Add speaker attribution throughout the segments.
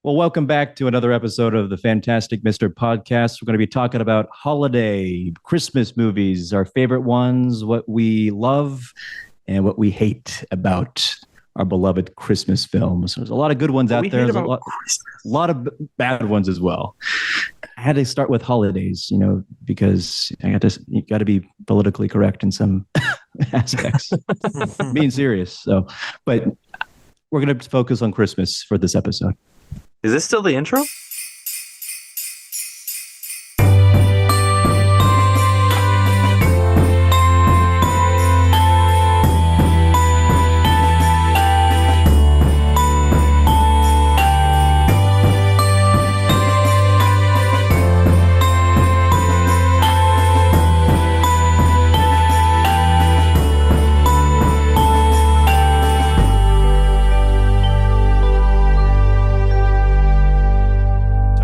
Speaker 1: Well, welcome back to another episode of the Fantastic Mr. Podcast. We're going to be talking about holiday Christmas movies, our favorite ones, what we love, and what we hate about our beloved Christmas films. There's a lot of good ones out there. There's a lot of bad ones as well. I had to start with holidays, because you got to be politically correct in some aspects. Being serious. But we're going to focus on Christmas for this episode.
Speaker 2: Is this still the intro?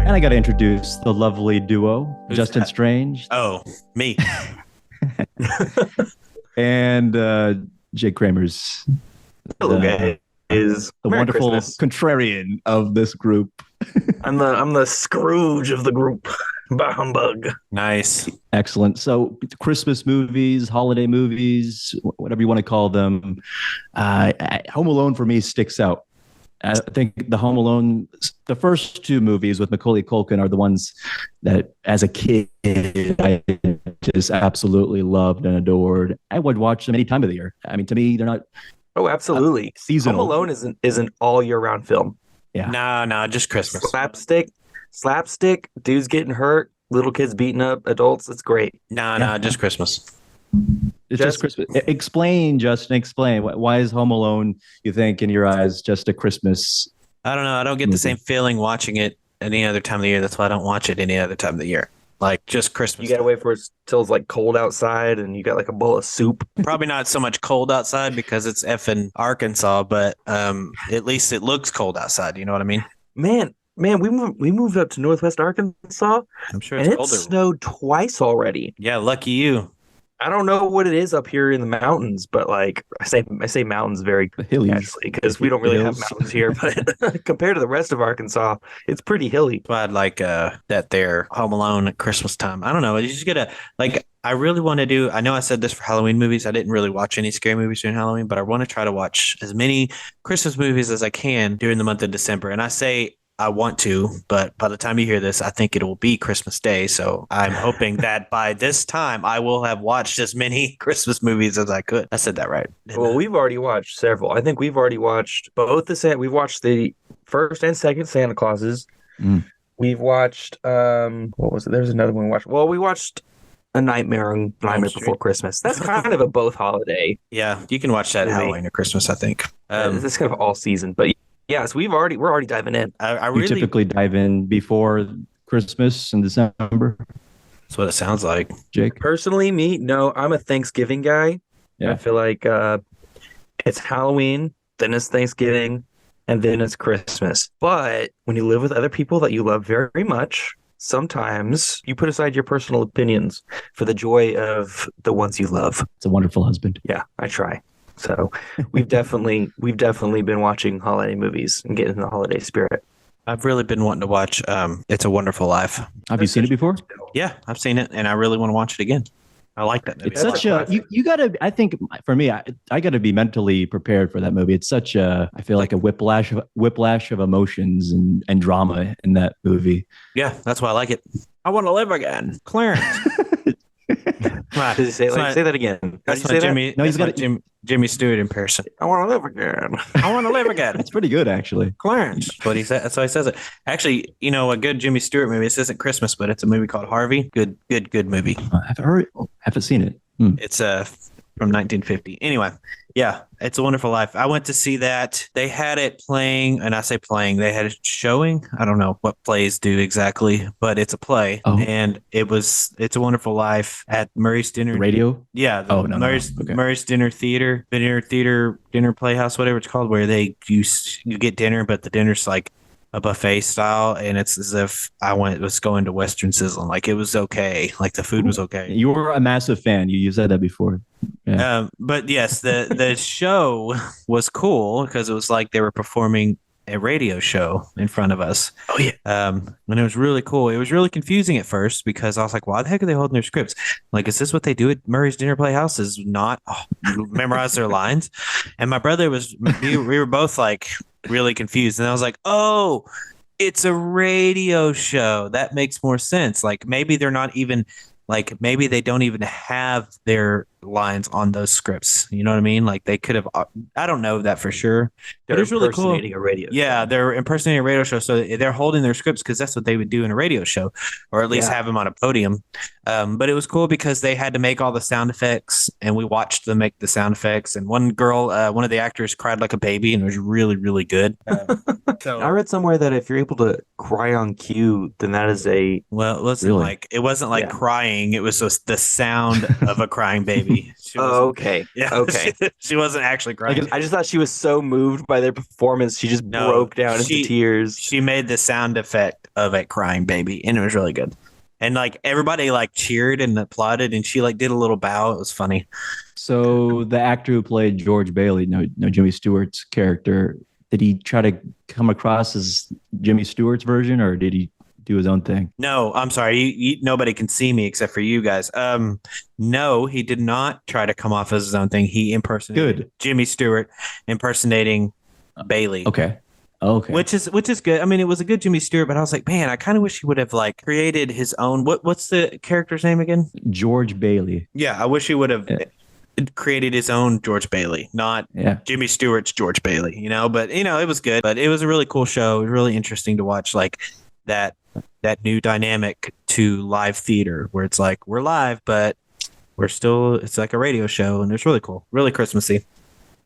Speaker 1: I got to introduce the lovely duo,
Speaker 3: Who's
Speaker 1: Justin
Speaker 3: that?
Speaker 1: Strange.
Speaker 3: Oh, me.
Speaker 1: And Jake Kramer's
Speaker 2: Hello, guys.
Speaker 1: the
Speaker 2: Merry
Speaker 1: wonderful
Speaker 2: Christmas.
Speaker 1: contrarian of this group.
Speaker 2: I'm the Scrooge of the group. Bah humbug.
Speaker 3: Nice.
Speaker 1: Excellent. So Christmas movies, holiday movies, whatever you want to call them. Home Alone for me sticks out. I think the first two movies with Macaulay Culkin are the ones that, as a kid, I just absolutely loved and adored. I would watch them any time of the year. I mean, to me, they're not
Speaker 2: Oh, absolutely.
Speaker 1: seasonal.
Speaker 2: Home Alone is an all year round film.
Speaker 1: Yeah.
Speaker 3: No, just Christmas.
Speaker 2: Slapstick, dudes getting hurt, little kids beating up adults. It's great.
Speaker 3: No, just Christmas.
Speaker 1: It's just Christmas. Explain, Justin. Explain. Why is Home Alone, you think, in your eyes, just a Christmas?
Speaker 3: I don't know. I don't get the same feeling watching it any other time of the year. That's why I don't watch it any other time of the year. Like just Christmas.
Speaker 2: You gotta wait for it till it's like cold outside and you got like a bowl of soup.
Speaker 3: Probably not so much cold outside because it's effing Arkansas, but at least it looks cold outside. You know what I mean?
Speaker 2: Man, we moved up to Northwest Arkansas
Speaker 3: I'm sure
Speaker 2: and
Speaker 3: it's
Speaker 2: it
Speaker 3: colder.
Speaker 2: snowed twice already.
Speaker 3: Yeah, lucky you.
Speaker 2: I don't know what it is up here in the mountains, but like I say mountains very
Speaker 1: Hillies.
Speaker 2: casually because we don't really have
Speaker 1: Hills.
Speaker 2: mountains here. But compared to the rest of Arkansas, it's pretty hilly.
Speaker 3: That's why I'd like that there Home Alone at Christmas time. I don't know. You just gotta like. I really want to do. I know I said this for Halloween movies. I didn't really watch any scary movies during Halloween, but I want to try to watch as many Christmas movies as I can during the month of December. And I say I want to, but by the time you hear this, I think it will be Christmas Day. So I'm hoping that by this time I will have watched as many Christmas movies as I could. I said that right.
Speaker 2: Well, we've already watched several. I think we've already watched both we've watched the first and second Santa Clauses.
Speaker 1: Mm.
Speaker 2: We've watched what was it? There's another one we watched. Well, we watched A Nightmare on Nightmare
Speaker 3: Street.
Speaker 2: Before Christmas. That's kind of a both holiday.
Speaker 3: Yeah, you can watch that
Speaker 2: Movie.
Speaker 3: Halloween or Christmas, I think.
Speaker 2: That's kind of all season. But yeah, so we're already diving in.
Speaker 3: I
Speaker 1: We
Speaker 3: really,
Speaker 1: typically dive in before Christmas in December.
Speaker 3: that's what it sounds like.
Speaker 1: Jake?
Speaker 2: Personally, I'm a Thanksgiving guy.
Speaker 1: Yeah.
Speaker 2: I feel like it's Halloween, then it's Thanksgiving, and then it's Christmas. But when you live with other people that you love very much, sometimes you put aside your personal opinions for the joy of the ones you love.
Speaker 1: It's a wonderful husband.
Speaker 2: Yeah, I try. So we've definitely been watching holiday movies and getting in the holiday spirit.
Speaker 3: I've really been wanting to watch It's a Wonderful Life.
Speaker 1: Have you seen it before?
Speaker 3: Yeah, I've seen it, and I really want to watch it again. I like that movie.
Speaker 1: It's such a you got to. I think for me, I got to be mentally prepared for that movie. It's such a. I feel like a whiplash of emotions and drama in that movie.
Speaker 3: Yeah, that's why I like it. I want to live again, Clarence.
Speaker 2: Did you say say that again? How did
Speaker 3: That's
Speaker 2: you
Speaker 3: my
Speaker 2: say
Speaker 3: Jimmy.
Speaker 1: No, he's
Speaker 3: That's my
Speaker 1: got
Speaker 3: Jimmy Stewart impression.
Speaker 2: that? I want to live again.
Speaker 3: I want to live again,
Speaker 1: It's pretty good, actually.
Speaker 3: Clarence. But he said that's why he says it. Actually, a good Jimmy Stewart movie. This isn't Christmas, but it's a movie called Harvey. Good movie.
Speaker 1: Haven't seen it.
Speaker 3: It's from 1950. Anyway, yeah, It's a Wonderful Life. I went to see that. They had it playing, and I say playing, they had it showing. I don't know what plays do exactly, but it's a play.
Speaker 1: Oh.
Speaker 3: And It's a Wonderful Life at Murray's Dinner.
Speaker 1: Radio.
Speaker 3: Yeah.
Speaker 1: No. Okay.
Speaker 3: Murray's Dinner Playhouse, whatever it's called, where you get dinner, but the dinner's like a buffet style, and it's as if was going to Western Sizzling. Like it was okay. Like the food was okay.
Speaker 1: You were a massive fan. You said that before. Yeah.
Speaker 3: But yes, the show was cool because it was like they were performing a radio show in front of us.
Speaker 2: Oh yeah.
Speaker 3: And it was really cool. It was really confusing at first because I was like, why the heck are they holding their scripts? Like, is this what they do at Murray's Dinner Playhouse? Is not memorize their lines? And my brother we were both like really confused. And I was like, oh, it's a radio show. That makes more sense. Like maybe they're not even like maybe they don't even have their lines on those scripts. You know what I mean? Like they could have. I don't know that for sure. But
Speaker 2: They're
Speaker 3: it's really cool.
Speaker 2: impersonating a radio show.
Speaker 3: Yeah, they're impersonating a radio show, so they're holding their scripts because that's what they would do in a radio show, or at least have them on a podium. But it was cool because they had to make all the sound effects, and we watched them make the sound effects. And one girl, one of the actors, cried like a baby, and it was really, really good. So
Speaker 2: I read somewhere that if you're able to cry on cue, then that is a
Speaker 3: well, it wasn't like crying; it was just the sound of a crying baby.
Speaker 2: okay.
Speaker 3: Yeah,
Speaker 2: okay.
Speaker 3: She wasn't actually crying.
Speaker 2: Like, I just thought she was so moved by their performance, she just broke down into tears.
Speaker 3: She made the sound effect of a crying baby, and it was really good. And like everybody like cheered and applauded, and she like did a little bow. It was funny.
Speaker 1: So the actor who played George Bailey, Jimmy Stewart's character, did he try to come across as Jimmy Stewart's version, or did he do his own thing?
Speaker 3: No, I'm sorry. Nobody can see me except for you guys. No, he did not try to come off as his own thing. He impersonated Jimmy Stewart, impersonating Bailey.
Speaker 1: Okay.
Speaker 3: Which is good. I mean, it was a good Jimmy Stewart, but I was like, man, I kind of wish he would have like created his own. What's the character's name again?
Speaker 1: George Bailey.
Speaker 3: Yeah, I wish he would have created his own George Bailey, not Jimmy Stewart's George Bailey. But it was good. But it was a really cool show. It was really interesting to watch, like that new dynamic to live theater where it's like we're live, but we're still, it's like a radio show, and it's really cool, really Christmassy.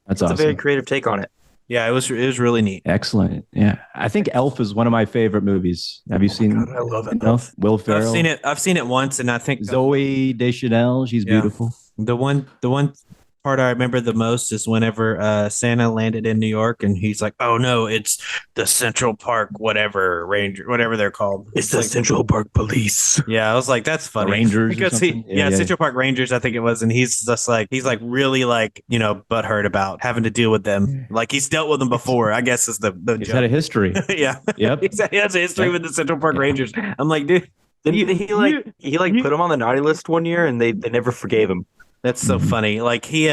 Speaker 1: That's awesome.
Speaker 2: It's a very creative take on it.
Speaker 3: Yeah, it was really neat.
Speaker 1: Excellent. Yeah, I think Elf is one of my favorite movies. Have you seen?
Speaker 2: God, I love it.
Speaker 1: Elf. Will Ferrell.
Speaker 3: I've seen it once, and I think
Speaker 1: Zoe Deschanel. She's beautiful.
Speaker 3: The one part I remember the most is whenever Santa landed in New York, and he's like, "Oh no, it's the Central Park whatever they're called.
Speaker 2: It's the Central Park Police."
Speaker 3: Yeah, I was like, "That's funny."
Speaker 1: Rangers,
Speaker 3: because Central Park Rangers, I think it was, and he's just like really like butthurt about having to deal with them. Like he's dealt with them before. I guess is the
Speaker 1: he's had a history.
Speaker 3: Yeah.
Speaker 1: Yep.
Speaker 3: He has a history with the Central Park Rangers. I'm like, dude.
Speaker 2: Didn't he put him on the naughty list one year, and they never forgave him.
Speaker 3: That's so funny. Like he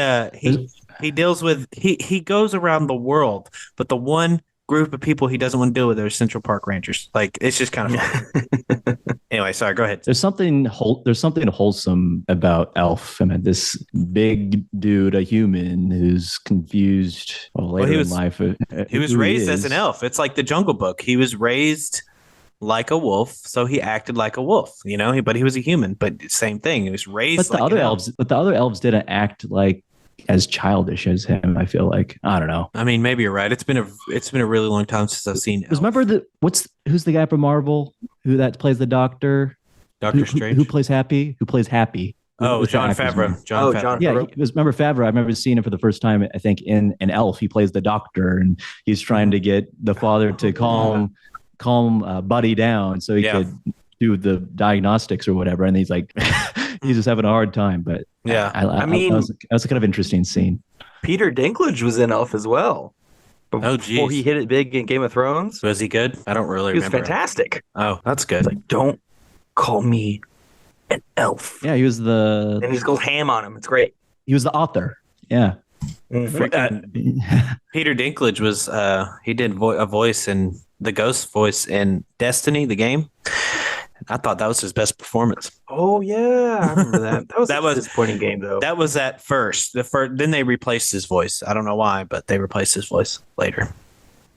Speaker 3: deals with he goes around the world, but the one group of people he doesn't want to deal with are Central Park Rangers. Like it's just kind of fun. Anyway, sorry, go ahead.
Speaker 1: There's something wholesome about Elf. I mean, this big dude, a human who's confused in life.
Speaker 3: He was raised as an elf. It's like the Jungle Book. He was raised like a wolf, so he acted like a wolf, but he was a human. But same thing, he was raised
Speaker 1: but the other elves didn't act like as childish as him. I feel like, I don't know.
Speaker 3: I mean, maybe you're right. It's been a really long time since I've seen Elf.
Speaker 1: Remember who's the guy from Marvel who that plays the Doctor?
Speaker 3: Doctor Strange.
Speaker 1: Who plays Happy?
Speaker 3: Oh, Jon Favreau. Jon Favreau.
Speaker 1: Yeah, remember Favreau. I remember seeing him for the first time, I think, in an Elf. He plays the Doctor, and he's trying to get the father to calm Buddy down so he could do the diagnostics or whatever. And he's like, he's just having a hard time. But I mean, that was a kind of interesting scene.
Speaker 2: Peter Dinklage was in Elf as well. Before he hit it big in Game of Thrones.
Speaker 3: Was he good? I don't really remember.
Speaker 2: He was fantastic.
Speaker 3: Oh, that's good.
Speaker 2: It's like, don't call me an elf.
Speaker 1: Yeah, he was
Speaker 2: and he just goes ham on him. It's great.
Speaker 1: He was the author. Yeah.
Speaker 2: Mm-hmm.
Speaker 3: Peter Dinklage was he did a voice in the ghost voice in Destiny, the game. I thought that was his best performance.
Speaker 2: Oh yeah, I remember that. That was a disappointing game though.
Speaker 3: That was at first. Then they replaced his voice. I don't know why, but they replaced his voice later.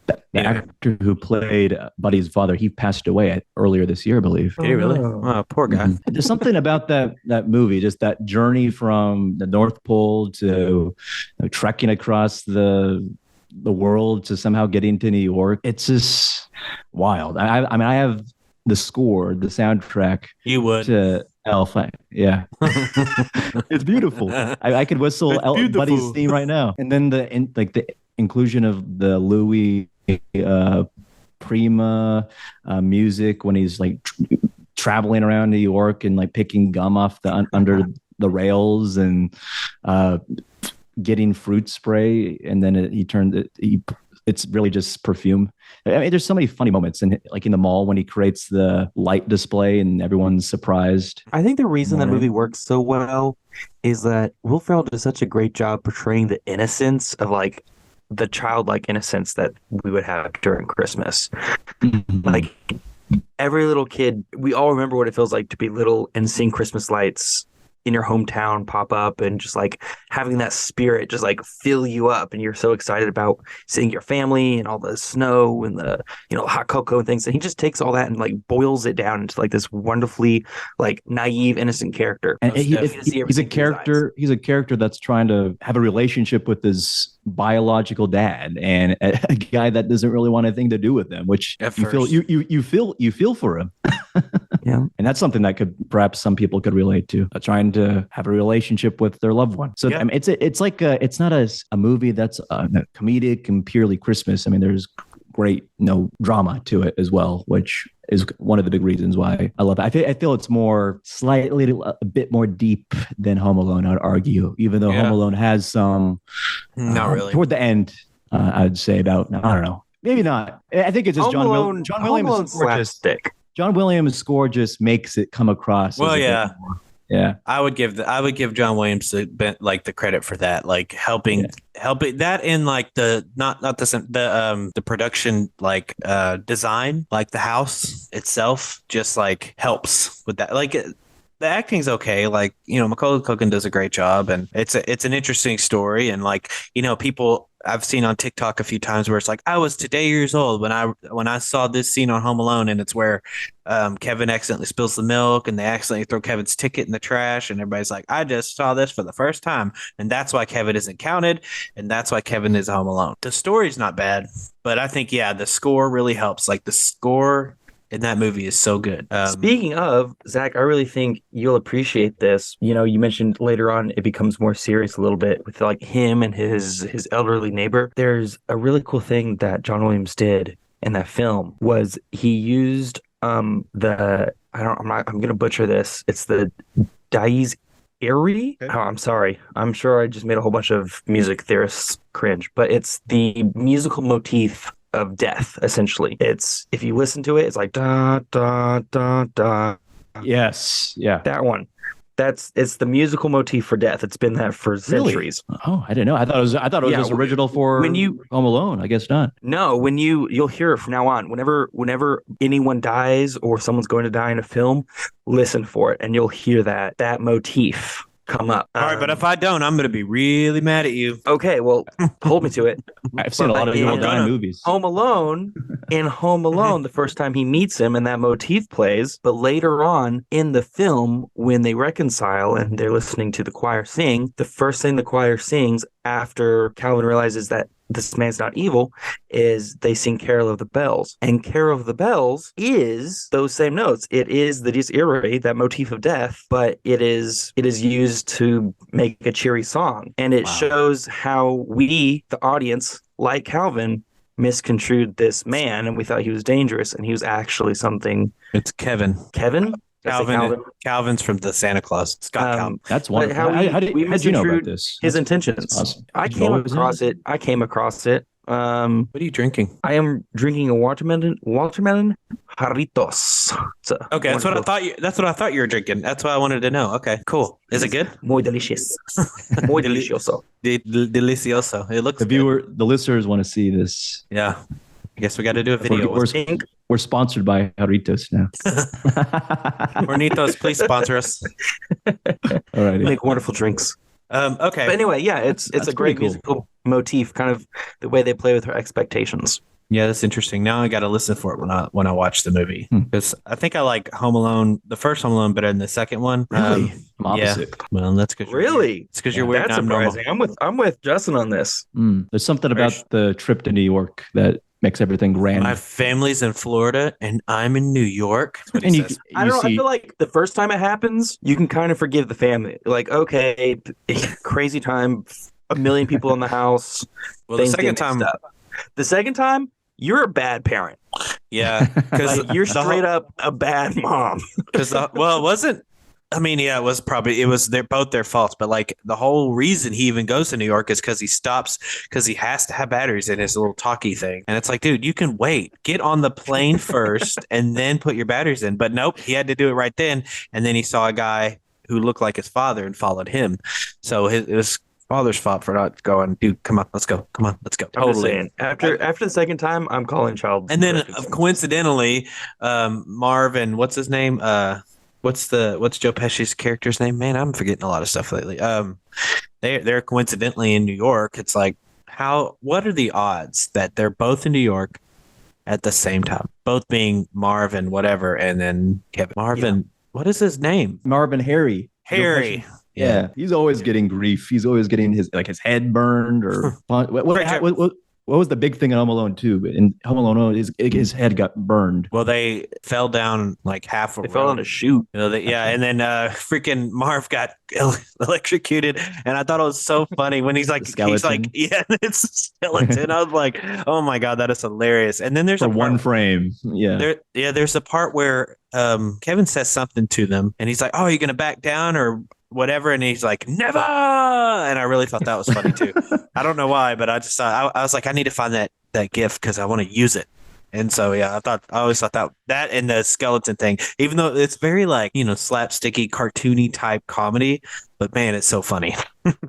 Speaker 1: The actor who played Buddy's father, he passed away earlier this year, I believe.
Speaker 3: Did he really? Oh, poor guy.
Speaker 1: Mm-hmm. There's something about that movie, just that journey from the North Pole to trekking across the world to somehow getting to New York. It's just wild. I mean, I have the score, the soundtrack.
Speaker 3: You would
Speaker 1: to Elf. Yeah, it's beautiful. I could whistle Buddy's theme right now. And then the inclusion of the Louis Prima music when he's like traveling around New York and like picking gum off the under the rails and getting fruit spray, and then he it's really just perfume. I mean, there's so many funny moments, and like in the mall when he creates the light display and everyone's surprised.
Speaker 2: I think the reason that
Speaker 1: Morning.
Speaker 2: movie works so well is that Will Ferrell does such a great job portraying the innocence of like the childlike innocence that we would have during Christmas. Like every little kid, we all remember what it feels like to be little and seeing Christmas lights in your hometown pop up and just like having that spirit just like fill you up, and you're so excited about seeing your family and all the snow and the hot cocoa and things. And he just takes all that and like boils it down into like this wonderfully like naive, innocent character.
Speaker 1: And
Speaker 2: You get to see
Speaker 1: he's a
Speaker 2: everything through his
Speaker 1: character. He's a character that's trying to have a relationship with his biological dad, and a guy that doesn't really want anything to do with them. Which
Speaker 3: At
Speaker 1: you feel
Speaker 3: first.
Speaker 1: you feel for him.
Speaker 2: Yeah.
Speaker 1: And that's something that could perhaps some people could relate to, trying to have a relationship with their loved one. So
Speaker 3: Yeah.
Speaker 1: I mean, it's like it's not a movie that's comedic and purely Christmas. I mean, there's great drama to it as well, which is one of the big reasons why I love it. I feel it's more slightly a bit more deep than Home Alone, I'd argue, even though
Speaker 3: Yeah.
Speaker 1: Home Alone has some
Speaker 3: Not really.
Speaker 1: toward the end. I'd say about I don't know, maybe not. I think it's just John Williams'
Speaker 2: slapstick.
Speaker 1: John Williams' score just makes it come across.
Speaker 3: Well,
Speaker 1: as a bit
Speaker 3: yeah.
Speaker 1: more- yeah.
Speaker 3: I would give John Williams the credit for that, like helping that in like the not the production like design, like the house itself just like helps with that. Like the acting's okay. Like, Macaulay Culkin does a great job, and it's an interesting story. And like, people I've seen on TikTok a few times where it's like, I was today years old when I saw this scene on Home Alone, and it's where Kevin accidentally spills the milk and they accidentally throw Kevin's ticket in the trash, and everybody's like, I just saw this for the first time, and that's why Kevin isn't counted, and that's why Kevin is home alone. The story's not bad, but I think the score really helps. Like the score in that movie is so good.
Speaker 2: Speaking of, Zach, I really think you'll appreciate this. You mentioned later on it becomes more serious a little bit with like him and his elderly neighbor. There's a really cool thing that John Williams did in that film was he used I'm gonna butcher this. It's the Dies Irae.
Speaker 3: Okay.
Speaker 2: Oh, I'm sorry. I'm sure I just made a whole bunch of music theorists cringe, but it's the musical motif of death, essentially. It's, if you listen to it, it's like da da da da.
Speaker 1: Yes. Yeah.
Speaker 2: That one. It's the musical motif for death. It's been that for centuries.
Speaker 1: Oh, I didn't know. I thought it was
Speaker 2: Yeah,
Speaker 1: just original for
Speaker 2: when you-
Speaker 1: Home Alone. I guess not.
Speaker 2: No, when you'll hear it from now on. Whenever anyone dies or someone's going to die in a film, listen for it, and you'll hear that motif come up.
Speaker 3: all right, but if I don't, I'm going to be really mad at you.
Speaker 2: Okay, well, hold me to it.
Speaker 1: I've seen a lot of
Speaker 2: Yeah.
Speaker 1: people die in movies.
Speaker 2: Home Alone, the first time he meets him and that motif plays, but later on in the film, when they reconcile and they're listening to the choir sing, the first thing the choir sings after Calvin realizes that this man's not evil is they sing Carol of the Bells. And Carol of the Bells is those same notes. It is the Dies Irae, that motif of death, but it is used to make a cheery song. And it shows how we, the audience, like Calvin, misconstrued this man, and we thought he was dangerous, and he was actually something.
Speaker 3: It's Kevin.
Speaker 2: Kevin? Did I say
Speaker 3: Calvin. Calvin's from the Santa Claus. Scott Calvin.
Speaker 1: That's
Speaker 2: But
Speaker 1: wonderful.
Speaker 2: how
Speaker 1: How did you know about
Speaker 2: misconstrued
Speaker 1: this?
Speaker 2: his
Speaker 1: That's
Speaker 2: intentions.
Speaker 1: awesome.
Speaker 2: I
Speaker 1: Did you
Speaker 2: came
Speaker 1: always know
Speaker 2: across it.
Speaker 3: What are you drinking?
Speaker 2: I am drinking a watermelon jarritos. It's a
Speaker 3: Okay, that's what I
Speaker 2: wonderful-
Speaker 3: thought. That's what I thought you were drinking. That's what I wanted to know. Okay, cool. Is it good?
Speaker 2: Muy delicious. Muy delicioso.
Speaker 3: Delicioso. It looks
Speaker 1: The listeners want to see this.
Speaker 3: Good. Yeah. I guess we got to do a video.
Speaker 1: We're,
Speaker 2: Pink.
Speaker 1: we're sponsored by Jarritos now.
Speaker 3: Hornitos, please sponsor us.
Speaker 1: All right.
Speaker 2: Make wonderful drinks.
Speaker 3: Okay.
Speaker 2: But anyway, yeah, it's
Speaker 1: That's
Speaker 2: a great
Speaker 1: pretty cool.
Speaker 2: musical motif, kind of the way they play with her expectations.
Speaker 3: Yeah, that's interesting. Now I got to listen for it when I watch the movie because I think I like Home Alone, the first Home Alone, better than the second one.
Speaker 1: Really? I'm
Speaker 3: yeah.
Speaker 1: opposite.
Speaker 3: Well, that's because
Speaker 2: Really?
Speaker 3: It's because you're weird.
Speaker 2: That's
Speaker 3: and I'm normal.
Speaker 2: surprising. I'm with Justin on this.
Speaker 1: There's something about the trip to New York that makes everything grand.
Speaker 3: My family's in Florida and I'm in New York. That's what he
Speaker 1: and you,
Speaker 3: says.
Speaker 2: I don't know. I
Speaker 1: see,
Speaker 2: feel like the first time it happens, you can kind of forgive the family. Like, okay, crazy time, a million people in the house.
Speaker 3: Well, the
Speaker 2: things
Speaker 3: second
Speaker 2: get mixed
Speaker 3: time,
Speaker 2: up. The second time, you're a bad parent.
Speaker 3: yeah, because
Speaker 2: Like, you're straight up a bad mom.
Speaker 3: Well, it I mean, yeah, it was they're both their faults, but like the whole reason he even goes to New York is because he stops because he has to have batteries in his little talkie thing. And it's like, dude, you can wait. Get on the plane first and then put your batteries in. But nope, he had to do it right then. And then he saw a guy who looked like his father and followed him. So his father's fault for not going, dude, come on, let's go. Come on, let's go.
Speaker 2: I'm just saying, after the second time, I'm calling child.
Speaker 3: And then coincidentally, Marvin, what's his name? What's Joe Pesci's character's name? Man, I'm forgetting a lot of stuff lately. They're coincidentally in New York. It's like, what are the odds that they're both in New York at the same time? Both being Marvin, whatever, and then Kevin. Marvin, yeah. What is his name?
Speaker 1: Marvin Harry.
Speaker 3: Harry.
Speaker 1: Yeah, he's always getting grief. He's always getting his head burned or what was the big thing in Home Alone 2? In Home Alone, his head got burned.
Speaker 3: Well, they fell down like half a road.
Speaker 2: They fell on a chute.
Speaker 3: You know, and then freaking Marv got electrocuted, and I thought it was so funny when he's like, yeah, it's a skeleton. I was like, oh my god, that is hilarious. And then there's
Speaker 1: one frame,
Speaker 3: there's a part where Kevin says something to them, and he's like, oh, are you gonna back down or whatever, and he's like, never. And I really thought that was funny too. I don't know why, but I just thought I was like, I need to find that gift because I want to use it. And so yeah, I always thought that and the skeleton thing, even though it's very like, you know, slapsticky, cartoony type comedy, but man, it's so funny.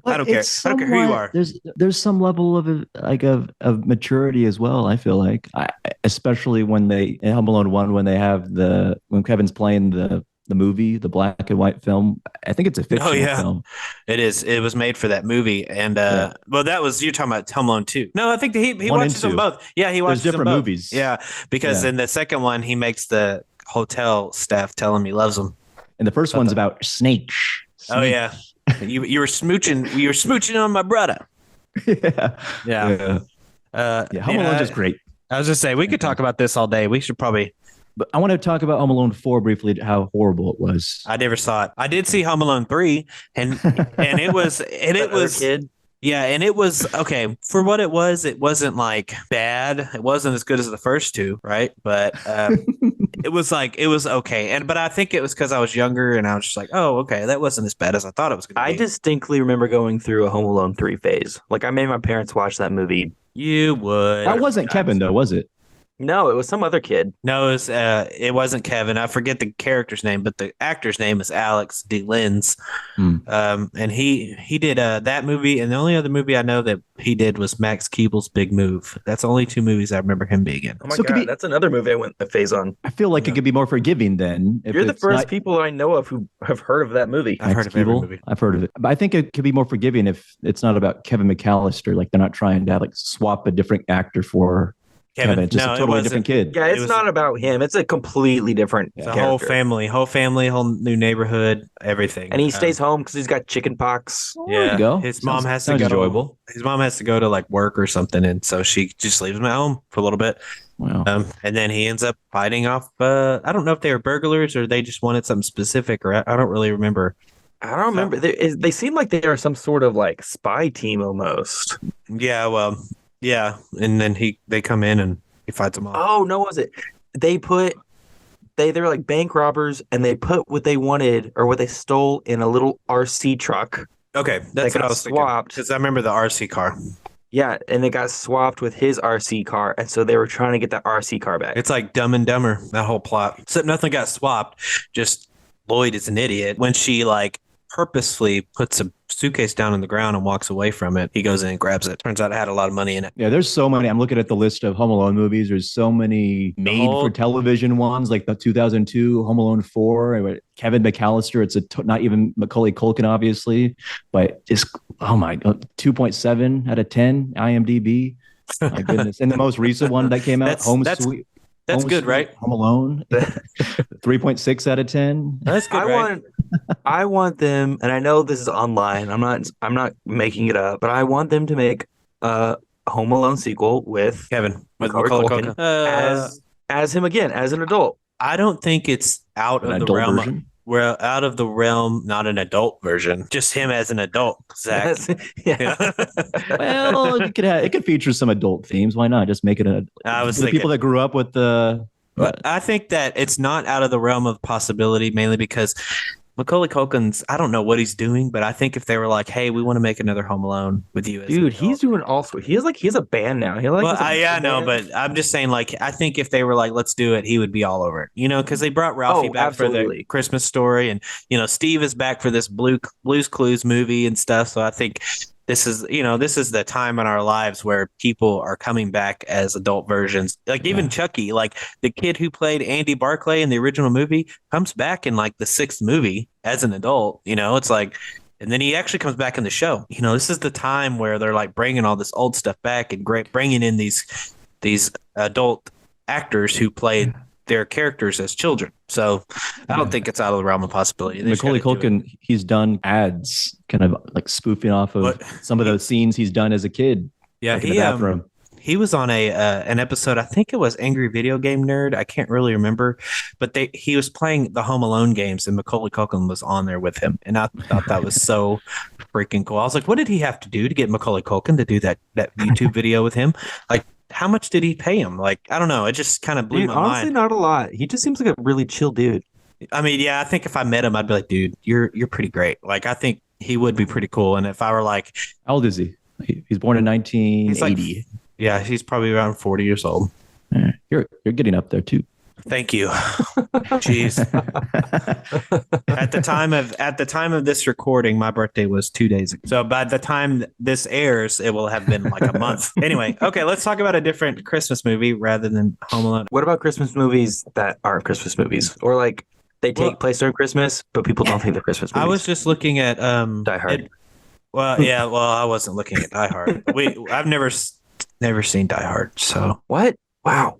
Speaker 3: I don't care. I don't care who you are.
Speaker 1: There's some level of maturity as well. I feel like, especially when in Home Alone 1, when Kevin's playing the movie, the black and white film. I think it's a fictional film.
Speaker 3: It is. It was made for that movie. And well, you're talking about Home Alone 2. No, I think he watches them both. Yeah, he watches
Speaker 1: different
Speaker 3: them both.
Speaker 1: Movies.
Speaker 3: Yeah, because in the second one, he makes the hotel staff tell him he loves them.
Speaker 1: And the first one's about snakes.
Speaker 3: Oh yeah, you were smooching. You were smooching on my brother. Yeah.
Speaker 1: Home Alone's just great.
Speaker 3: I was just saying we could talk about this all day. We should probably.
Speaker 1: But I want to talk about Home Alone 4 briefly, how horrible it was.
Speaker 3: I never saw it. I did see Home Alone 3, and it was
Speaker 2: kid.
Speaker 3: Yeah, and it was okay for what it was. It wasn't like bad. It wasn't as good as the first two, right? But it was okay. But I think it was because I was younger and I was just like, oh, okay, that wasn't as bad as I thought it was going to be.
Speaker 2: I distinctly remember going through a Home Alone 3 phase. Like I made my parents watch that movie.
Speaker 3: You would.
Speaker 1: That wasn't Kevin though, was it?
Speaker 2: No, it was some other kid.
Speaker 3: No, it wasn't Kevin. I forget the character's name, but the actor's name is Alex DeLenz. And he did that movie, and the only other movie I know that he did was Max Keeble's Big Move. That's the only two movies I remember him being in.
Speaker 2: Oh my god, that's another movie I went a phase on.
Speaker 1: I feel like it could be more forgiving then.
Speaker 2: You're the first people I know of who have heard of that movie.
Speaker 3: I've heard of every movie.
Speaker 1: I've heard of it, but I think it could be more forgiving if it's not about Kevin McAllister. Like they're not trying to swap a different actor for Kevin. Just a totally different kid.
Speaker 2: Yeah, it's not about him. It's a completely different
Speaker 3: character. Whole family, whole new neighborhood, everything.
Speaker 2: And he stays home because he's got chicken pox.
Speaker 3: Yeah, there you go. His mom has to go.
Speaker 1: Enjoyable.
Speaker 3: His mom has to go to work or something, and so she just leaves him at home for a little bit.
Speaker 1: Wow.
Speaker 3: And then he ends up fighting off. I don't know if they were burglars or they just wanted something specific, or I don't really remember.
Speaker 2: I don't remember. They seem like they are some sort of spy team almost.
Speaker 3: Yeah, well. Yeah, and then they come in and he fights them off.
Speaker 2: Oh no, was it? They were like bank robbers, and they put what they wanted or what they stole in a little RC truck.
Speaker 3: Okay, that's what I was
Speaker 2: swapped
Speaker 3: because I remember the RC car.
Speaker 2: Yeah, and it got swapped with his RC car, and so they were trying to get that RC car back.
Speaker 3: It's like Dumb and Dumber, that whole plot. Except nothing got swapped. Just Lloyd is an idiot when she purposefully puts a suitcase down on the ground and walks away from it. He goes in and grabs it. Turns out it had a lot of money in it.
Speaker 1: Yeah, there's so many. I'm looking at the list of Home Alone movies. There's so many made-for-television ones, like the 2002 Home Alone 4. Kevin McAllister. It's not even Macaulay Culkin, obviously, but it's 2.7 out of 10 IMDb. My goodness. And the most recent one that came out, Sweet.
Speaker 3: That's good, right?
Speaker 1: Home Alone, 3.6 out of 10.
Speaker 3: That's good, right?
Speaker 2: I want them, and I know this is online. I'm not making it up, but I want them to make a Home Alone sequel with
Speaker 3: Kevin, with
Speaker 2: Macaulay Culkin as him again, as an adult.
Speaker 3: I don't think it's out of the realm. We're out of the realm, not an adult version. Just him as an adult, Zach.
Speaker 2: Yeah.
Speaker 1: Well, it could feature some adult themes. Why not? Just make it
Speaker 3: I was thinking,
Speaker 1: people that grew up with the.
Speaker 3: I think that it's not out of the realm of possibility, mainly because Macaulay Culkin's, I don't know what he's doing, but I think if they were like, "Hey, we want to make another Home Alone with you," as an
Speaker 2: Dude,
Speaker 3: adult.
Speaker 2: he's doing also. He has a band now. He like.
Speaker 3: Well,
Speaker 2: has a
Speaker 3: yeah, I know,
Speaker 2: band.
Speaker 3: but I'm just saying, like, I think if they were like, "Let's do it," he would be all over it, because they brought Ralphie
Speaker 2: Oh,
Speaker 3: back for the
Speaker 2: absolutely.
Speaker 3: Christmas Story, and Steve is back for this Blue's Clues movie and stuff. So I think this is the time in our lives where people are coming back as adult versions. Like even Chucky, like the kid who played Andy Barclay in the original movie, comes back in like the sixth movie as an adult. It's like. And then he actually comes back in the show. This is the time where they're like bringing all this old stuff back and bringing in these adult actors who played their characters as children. So I don't think it's out of the realm of possibility.
Speaker 1: Macaulay Culkin, he's done ads, kind of like spoofing off of some of those scenes he's done as a kid.
Speaker 3: Yeah,
Speaker 1: like in the bathroom.
Speaker 3: He was on an episode. I think it was Angry Video Game Nerd. I can't really remember, but he was playing the Home Alone games, and Macaulay Culkin was on there with him, and I thought that was so freaking cool. I was like, what did he have to do to get Macaulay Culkin to do that YouTube video with him? Like, how much did he pay him? Like, I don't know. It just kind of blew my
Speaker 2: honestly,
Speaker 3: mind.
Speaker 2: not a lot. He just seems like a really chill dude.
Speaker 3: I mean, yeah, I think if I met him, I'd be like, dude, you're pretty great. Like, I think he would be pretty cool. And if I were like,
Speaker 1: how old is he? He's born in 1980.
Speaker 3: He's yeah, he's probably around 40 years old.
Speaker 1: Yeah, you're getting up there too.
Speaker 3: Thank you. Jeez. At the time of this recording, my birthday was 2 days ago. So by the time this airs, it will have been like a month. Anyway, okay, let's talk about a different Christmas movie rather than Home Alone.
Speaker 2: What about Christmas movies that aren't Christmas movies, or like they take place during Christmas, but people don't think they're Christmas movies?
Speaker 3: I was just looking at
Speaker 2: Die Hard.
Speaker 3: I wasn't looking at Die Hard. I've never seen Die Hard. So
Speaker 2: what? Wow.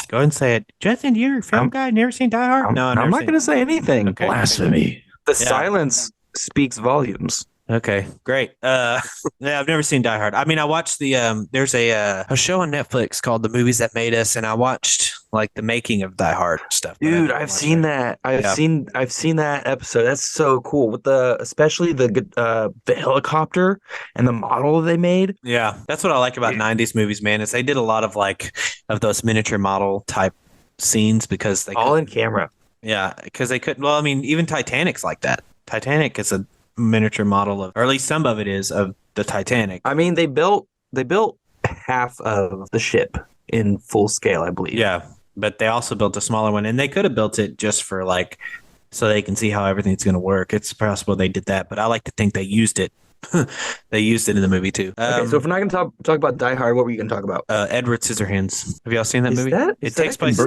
Speaker 3: Go ahead and say it. Justin, you're a film guy. Never seen Die Hard?
Speaker 2: No, I'm not going to say anything.
Speaker 3: Okay.
Speaker 1: Blasphemy.
Speaker 2: The silence speaks volumes.
Speaker 3: Okay, great. Yeah, I've never seen Die Hard. I mean, I watched there's a show on Netflix called The Movies That Made Us, and I watched like the making of Die Hard stuff.
Speaker 2: Dude, I've seen that. I've seen that episode. That's so cool. With especially the helicopter and the model they made.
Speaker 3: Yeah, that's what I like about 90s movies, man, is they did a lot of those miniature model type scenes because they
Speaker 2: all in camera.
Speaker 3: Yeah, because they couldn't. Well, I mean, even Titanic's like that. Titanic is a miniature model of, or at least some of it is, of the Titanic.
Speaker 2: I mean, they built half of the ship in full scale, I believe.
Speaker 3: Yeah, but they also built a smaller one, and they could have built it just for so they can see how everything's going to work. It's possible they did that, but I like to think they used it. They used it in the movie too.
Speaker 2: Okay, so if we're not going to talk about Die Hard, what were you going to talk about?
Speaker 3: Edward Scissorhands. Have y'all seen that movie? It takes place.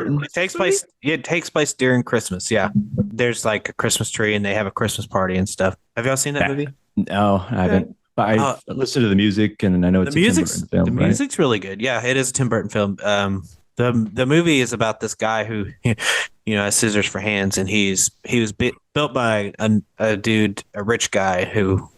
Speaker 3: It takes place during Christmas. Yeah, there's like a Christmas tree, and they have a Christmas party and stuff. Have y'all seen that movie?
Speaker 1: No, I haven't. But I listened to the music, and I know it's a Tim Burton film.
Speaker 3: The music's really good. Yeah, it is a Tim Burton film. The movie is about this guy who, has scissors for hands, and he was built by a dude, a rich guy who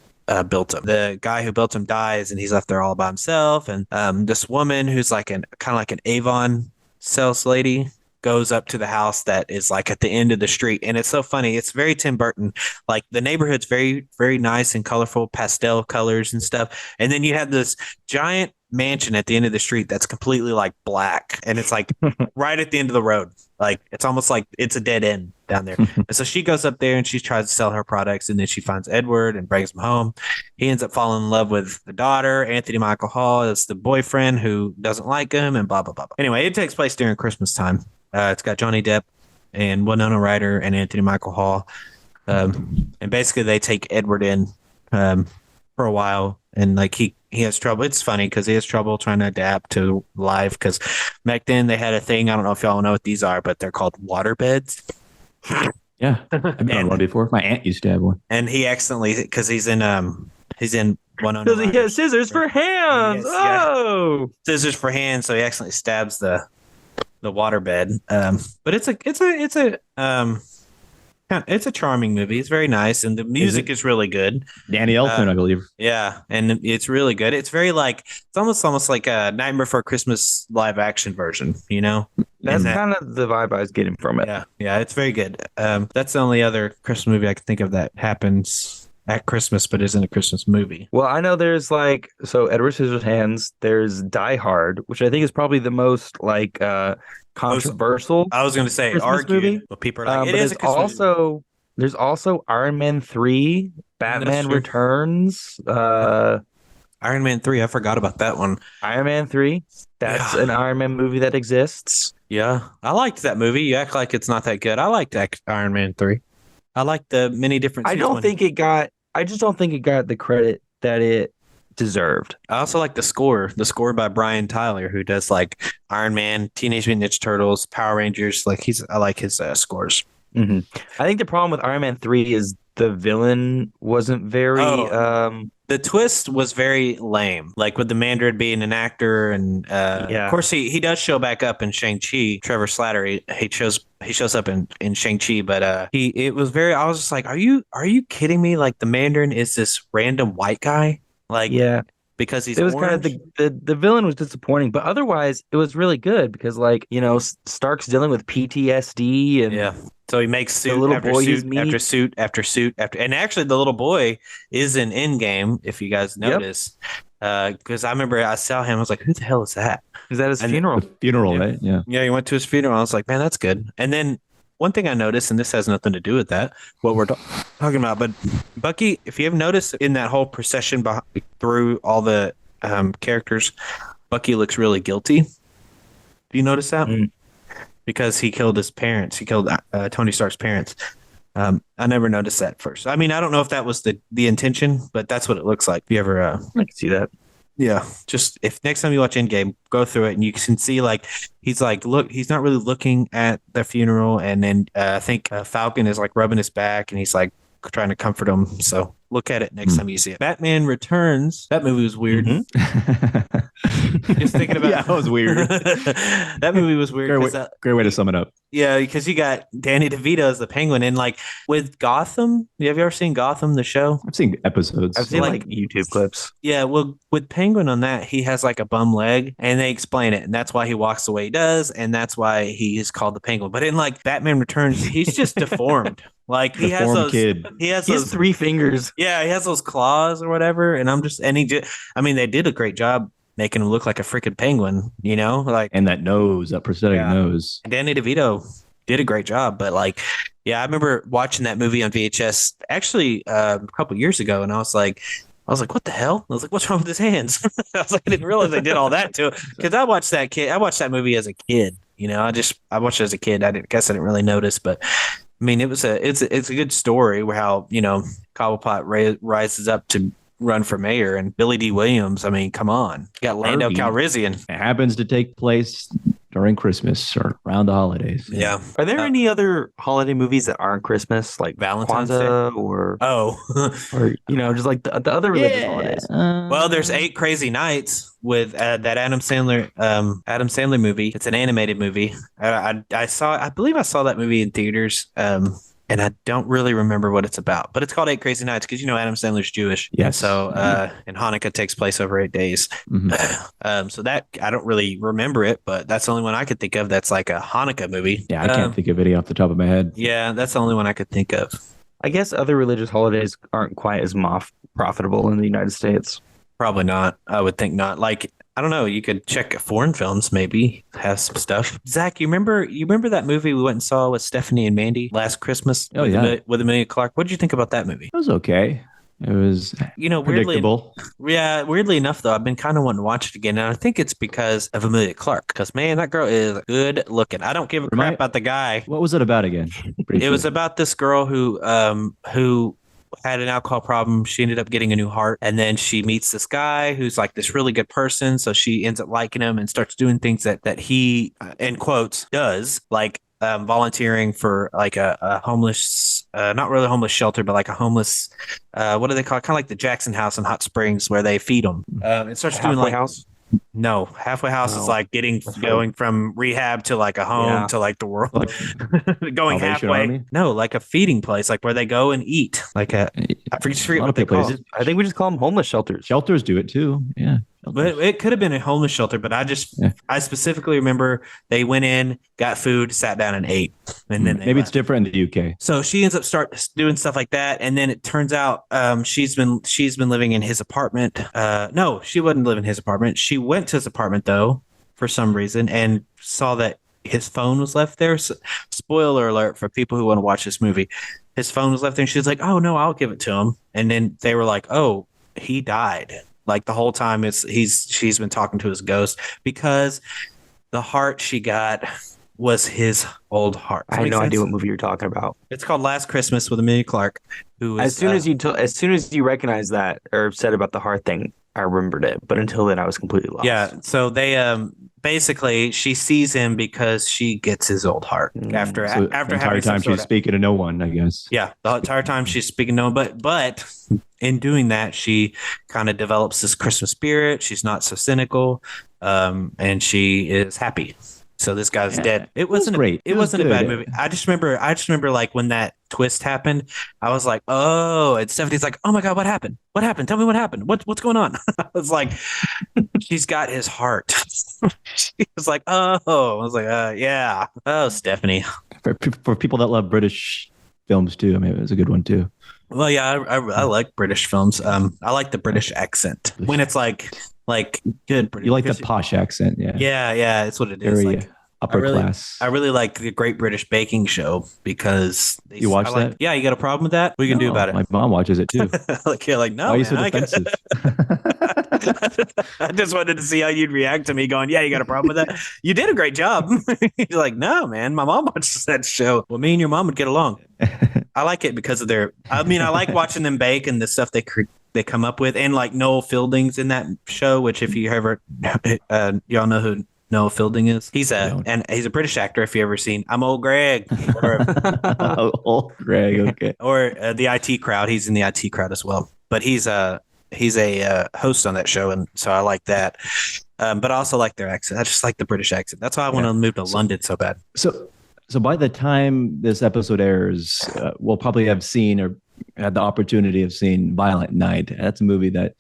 Speaker 3: built him. The guy who built him dies, and he's left there all by himself. And this woman who's kind of like an Avon sales lady goes up to the house that is like at the end of the street. And it's so funny. It's very Tim Burton. Like the neighborhood's very, very nice and colorful, pastel colors and stuff. And then you have this giant mansion at the end of the street that's completely like black. And it's like right at the end of the road. Like it's almost like it's a dead end down there. And so she goes up there and she tries to sell her products, and then she finds Edward and brings him home. He ends up falling in love with the daughter. Anthony Michael Hall is the boyfriend who doesn't like him, and blah, blah, blah, blah. Anyway, it takes place during Christmas time. It's got Johnny Depp and Winona Ryder and Anthony Michael Hall. And basically they take Edward in for a while, and like he has trouble. It's funny because he has trouble trying to adapt to life, because back then they had a thing. I don't know if y'all know what these are, but they're called water beds.
Speaker 1: Yeah, I've done one before. My aunt used to have one.
Speaker 3: And he accidentally, because he's in Winona
Speaker 2: Because he
Speaker 3: Ryder.
Speaker 2: has scissors for hands.
Speaker 3: Scissors for hands, so he accidentally stabs the waterbed. But it's a charming movie. It's very nice, and the music is really good.
Speaker 1: Danny Elfman, I believe.
Speaker 3: Yeah, and it's really good. It's very it's almost like a Nightmare Before Christmas live action version.
Speaker 2: That's kind of the vibe I was getting from it.
Speaker 3: Yeah, it's very good. That's the only other Christmas movie I can think of that happens at Christmas but isn't a Christmas movie.
Speaker 2: Well, I know there's Edward Scissorhands. There's Die Hard, which I think is probably the most controversial.
Speaker 3: I was going to say
Speaker 2: Christmas
Speaker 3: argued,
Speaker 2: movie.
Speaker 3: but people are like, it
Speaker 2: but
Speaker 3: is a
Speaker 2: it's
Speaker 3: Christmas movie.
Speaker 2: There's also Iron Man 3, Batman
Speaker 3: true.
Speaker 2: Returns,
Speaker 3: Iron Man 3, I forgot about that one.
Speaker 2: Iron Man 3. That's
Speaker 3: Yeah.
Speaker 2: an Iron Man movie that exists.
Speaker 3: Yeah, I liked that movie. You act like it's not that good. I liked Iron Man 3. I like the many different
Speaker 2: I
Speaker 3: scenes
Speaker 2: don't
Speaker 3: when-
Speaker 2: think it got I just don't think it got the credit that it deserved.
Speaker 3: I also like the score by Brian Tyler, who does like Iron Man, Teenage Mutant Ninja Turtles, Power Rangers. Like I like his scores.
Speaker 2: I think the problem with Iron Man 3 is the villain wasn't very
Speaker 3: The twist was very lame, like with the Mandarin being an actor, and of course he does show back up in Shang-Chi. Trevor Slattery, he shows up in Shang-Chi, but it was very. I was just like, are you kidding me? Like the Mandarin is this random white guy, like because he's
Speaker 2: it was
Speaker 3: orange?
Speaker 2: kind of the villain was disappointing, but otherwise it was really good because like Stark's dealing with PTSD and
Speaker 3: So he makes suit
Speaker 2: little
Speaker 3: after
Speaker 2: boy he's
Speaker 3: suit
Speaker 2: meet-
Speaker 3: after suit after suit after, and actually the little boy is in Endgame, if you guys notice. Because I remember I saw him, I was like, "Who the hell is that?"
Speaker 2: is that his
Speaker 3: And-
Speaker 2: funeral?
Speaker 1: The funeral, right? Yeah.
Speaker 3: Yeah, he went to his funeral. I was like, "Man, that's good." And then one thing I noticed, and this has nothing to do with that, what we're talking about, but Bucky, if you have noticed in that whole procession through all the characters, Bucky looks really guilty. Do you notice that? Because he killed his parents. He killed Tony Stark's parents. I never noticed that first. I mean, I don't know if that was the intention, but that's what it looks like. If you ever,
Speaker 2: I can see that.
Speaker 3: yeah, just if next time you watch Endgame, go through it and you can see like he's like, look, he's not really looking at the funeral, and then I think Falcon is like rubbing his back, and he's like trying to comfort him. So look at it next time you see it. Batman Returns. That movie was weird. Just thinking about
Speaker 1: that was weird.
Speaker 3: that movie was weird.
Speaker 1: Great way to sum it up.
Speaker 3: Yeah, because you got Danny DeVito as the Penguin, and like with Gotham. Have you ever seen Gotham, the show?
Speaker 1: I've seen episodes.
Speaker 2: I've seen like YouTube clips.
Speaker 3: Yeah, well, with Penguin on that, he has like a bum leg, and they explain it, and that's why he walks the way he does, and that's why he is called the Penguin. But in like Batman Returns, he's just deformed. Like he has
Speaker 1: Deformed
Speaker 3: those.
Speaker 1: kid.
Speaker 3: He has
Speaker 2: He has
Speaker 3: those
Speaker 2: 3 fingers.
Speaker 3: Yeah, he has those claws or whatever, and I mean, they did a great job making him look like a freaking penguin, like.
Speaker 1: And that nose, that prosthetic
Speaker 3: Yeah.
Speaker 1: nose.
Speaker 3: Danny DeVito did a great job, but like, yeah, I remember watching that movie on VHS actually a couple years ago, and I was like, what the hell? I was like, what's wrong with his hands? I was like, I didn't realize they did all that to it, because I watched that movie as a kid. I watched it as a kid. I didn't really notice, but I mean, it's a good story where how Cobblepot rises up to run for mayor, and Billy D. Williams. I mean, come on, you got Lando
Speaker 1: Harvey.
Speaker 3: Calrissian.
Speaker 1: It happens to take place during Christmas or around the holidays.
Speaker 3: Yeah.
Speaker 2: Are there any other holiday movies that aren't Christmas, like
Speaker 3: Valentine's
Speaker 2: Kwanzaa or
Speaker 3: Oh,
Speaker 2: just like the other religious holidays?
Speaker 3: well, there's 8 Crazy Nights with that Adam Sandler movie. It's an animated movie. I believe I saw that movie in theaters. And I don't really remember what it's about, but it's called 8 Crazy Nights because Adam Sandler's Jewish.
Speaker 1: Yes.
Speaker 3: So and Hanukkah takes place over 8 days.
Speaker 1: Mhm.
Speaker 3: So that I don't really remember it, but that's the only one I could think of that's like a Hanukkah movie.
Speaker 1: Yeah, I can't think of any off the top of my head.
Speaker 3: Yeah, that's the only one I could think of.
Speaker 2: I guess other religious holidays aren't quite as profitable in the United States.
Speaker 3: Probably not. I would think not. Like, I don't know. You could check foreign films, maybe have some stuff. Zach, you remember that movie we went and saw with Stephanie and Mandy last Christmas?
Speaker 1: Oh, yeah.
Speaker 3: With Amelia Clark. What did you think about that movie?
Speaker 1: It was okay. It was predictable.
Speaker 3: Weirdly enough, though, I've been kind of wanting to watch it again, and I think it's because of Amelia Clark. Because man, that girl is good looking. I don't give a crap about the guy.
Speaker 1: What was it about again?
Speaker 3: It was about this girl who had an alcohol problem. She ended up getting a new heart, and then she meets this guy who's like this really good person. So she ends up liking him and starts doing things that he, in quotes, does, like volunteering for like a homeless, not really a homeless shelter, but like a homeless, what do they call it? Kind of like the Jackson House in Hot Springs where they feed them. It starts doing like
Speaker 2: house.
Speaker 3: No, halfway house is like going from rehab to like a home to like the world, going
Speaker 1: Salvation
Speaker 3: halfway.
Speaker 1: Army?
Speaker 3: No, like a feeding place, like where they go and eat. Like I forget what they call it.
Speaker 2: I think we just call them homeless shelters.
Speaker 1: Shelters do it too. Yeah.
Speaker 3: But it could have been a homeless shelter, but I specifically remember they went in, got food, sat down and ate, and then
Speaker 1: maybe it's different in the UK.
Speaker 3: So she ends up doing stuff like that, and then it turns out she's been living in his apartment. No, she wasn't living in his apartment. She went to his apartment though for some reason and saw that his phone was left there. So, spoiler alert for people who want to watch this movie. His phone was left there, and she's like, "Oh no, I'll give it to him." And then they were like, "Oh, he died." Like the whole time, she's been talking to his ghost because the heart she got was his old heart.
Speaker 2: I had no idea what movie you're talking about.
Speaker 3: It's called Last Christmas with Emilia Clarke. Who is,
Speaker 2: as soon as you recognized that or said about the heart thing, I remembered it. But until then, I was completely lost.
Speaker 3: Yeah. So they basically she sees him because she gets his old heart after
Speaker 1: the entire time she's speaking to no one, I guess.
Speaker 3: Yeah, the entire time she's speaking to no one. But in doing that, she kind of develops this Christmas spirit. She's not so cynical, and she is happy. So this guy's dead. It wasn't
Speaker 1: great.
Speaker 3: It wasn't a bad movie. I just remember like when that twist happened, I was like, oh, and Stephanie's like, oh my God, what happened? What happened? Tell me what happened. What's going on? I was like, she's got his heart. She was like, oh, I was like, yeah. Oh, Stephanie.
Speaker 1: For people that love British films too, I mean, it was a good one too.
Speaker 3: Well, yeah, I like British films. I like the British accent when it's like good British.
Speaker 1: You like the posh accent, yeah.
Speaker 3: Yeah, it's what it is.
Speaker 1: Very
Speaker 3: like
Speaker 1: upper class.
Speaker 3: I really like the Great British Baking Show because
Speaker 1: you watch that?
Speaker 3: Yeah, you got a problem with that? What are you gonna do about it?
Speaker 1: My mom watches it too.
Speaker 3: No. Why
Speaker 1: are you so defensive?
Speaker 3: I just wanted to see how you'd react to me going, yeah, you got a problem with that? You did a great job. You're like, no, man, my mom watches that show. Well, me and your mom would get along. I like it because of I like watching them bake and the stuff they come up with, and like Noel Fielding's in that show, which if you ever y'all know who Noel Fielding is. He's a British actor. If you ever seen I'm Old Greg or
Speaker 1: Old Greg, okay,
Speaker 3: or the IT Crowd. He's in the IT Crowd as well, but he's a host on that show, and so I like that. But I also like their accent. I just like the British accent. That's why I want to move to London so bad.
Speaker 1: So by the time this episode airs, we'll probably have seen or had the opportunity of seeing Violent Night. That's a movie that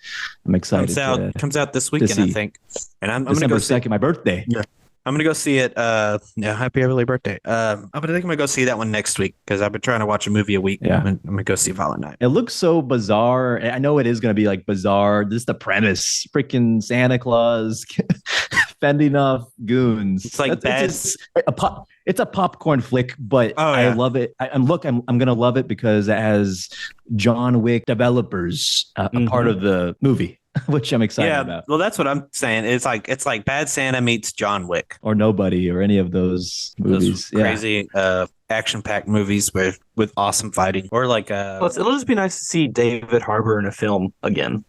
Speaker 1: I'm excited.
Speaker 3: Comes out this weekend, I think. And I'm going to go see
Speaker 1: my birthday.
Speaker 3: Yeah. I'm going to go see it. Happy early birthday. I think I'm going to go see that one next week because I've been trying to watch a movie a week.
Speaker 1: Yeah.
Speaker 3: I'm going to go see Violent Night.
Speaker 1: It looks so bizarre. I know it is going to be like bizarre. This is the premise. Freaking Santa Claus fending off goons.
Speaker 3: It's like
Speaker 1: it's a popcorn flick, but I love it. I'm going to love it because it has John Wick developers a part of the movie, which I'm excited about.
Speaker 3: Well, that's what I'm saying. It's like Bad Santa meets John Wick
Speaker 1: or Nobody or any of those movies.
Speaker 3: Those crazy action-packed movies with awesome fighting, or like
Speaker 2: it'll just be nice to see David Harbour in a film again.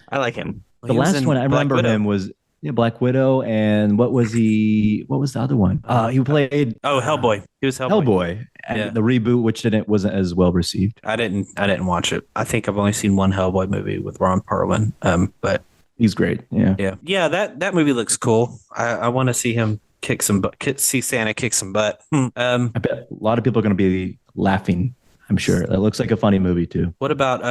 Speaker 2: I like him.
Speaker 1: The last one I remember him was Black Widow, and what was the other one? He played
Speaker 3: Hellboy. He was
Speaker 1: Hellboy, and the reboot, which wasn't as well received.
Speaker 3: I didn't watch it. I think I've only seen one Hellboy movie with Ron Perlman. But
Speaker 1: he's great.
Speaker 3: Yeah. That movie looks cool. I want to see him kick some butt. See Santa kick some butt.
Speaker 1: I bet a lot of people are going to be laughing. I'm sure it looks like a funny movie too.
Speaker 3: What about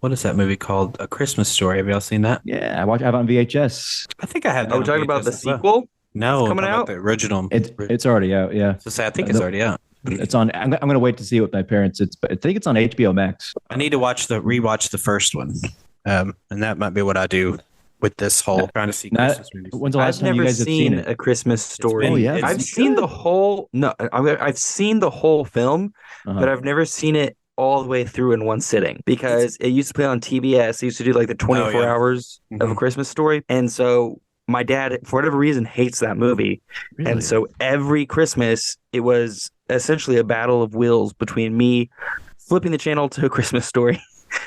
Speaker 3: what is that movie called? A Christmas Story. Have y'all seen that?
Speaker 1: Yeah, I have it on VHS.
Speaker 3: I think I have.
Speaker 2: Are we talking about the sequel?
Speaker 3: No,
Speaker 2: it's coming out.
Speaker 3: The original.
Speaker 1: It's already out. Yeah.
Speaker 3: So I think it's already out.
Speaker 1: It's on. I'm going to wait to see it with my parents. I think it's on HBO Max.
Speaker 3: I need to rewatch the first one, and that might be what I do with this whole trying to see Christmas movies.
Speaker 1: When's the last time you guys have seen it?
Speaker 2: A Christmas Story. I've seen the whole. No, I've seen the whole film, but I've never seen it all the way through in one sitting because it used to play on TBS. They used to do like the 24 hours of A Christmas Story, and so my dad, for whatever reason, hates that movie. Really? And so every Christmas, it was essentially a battle of wills between me flipping the channel to A Christmas Story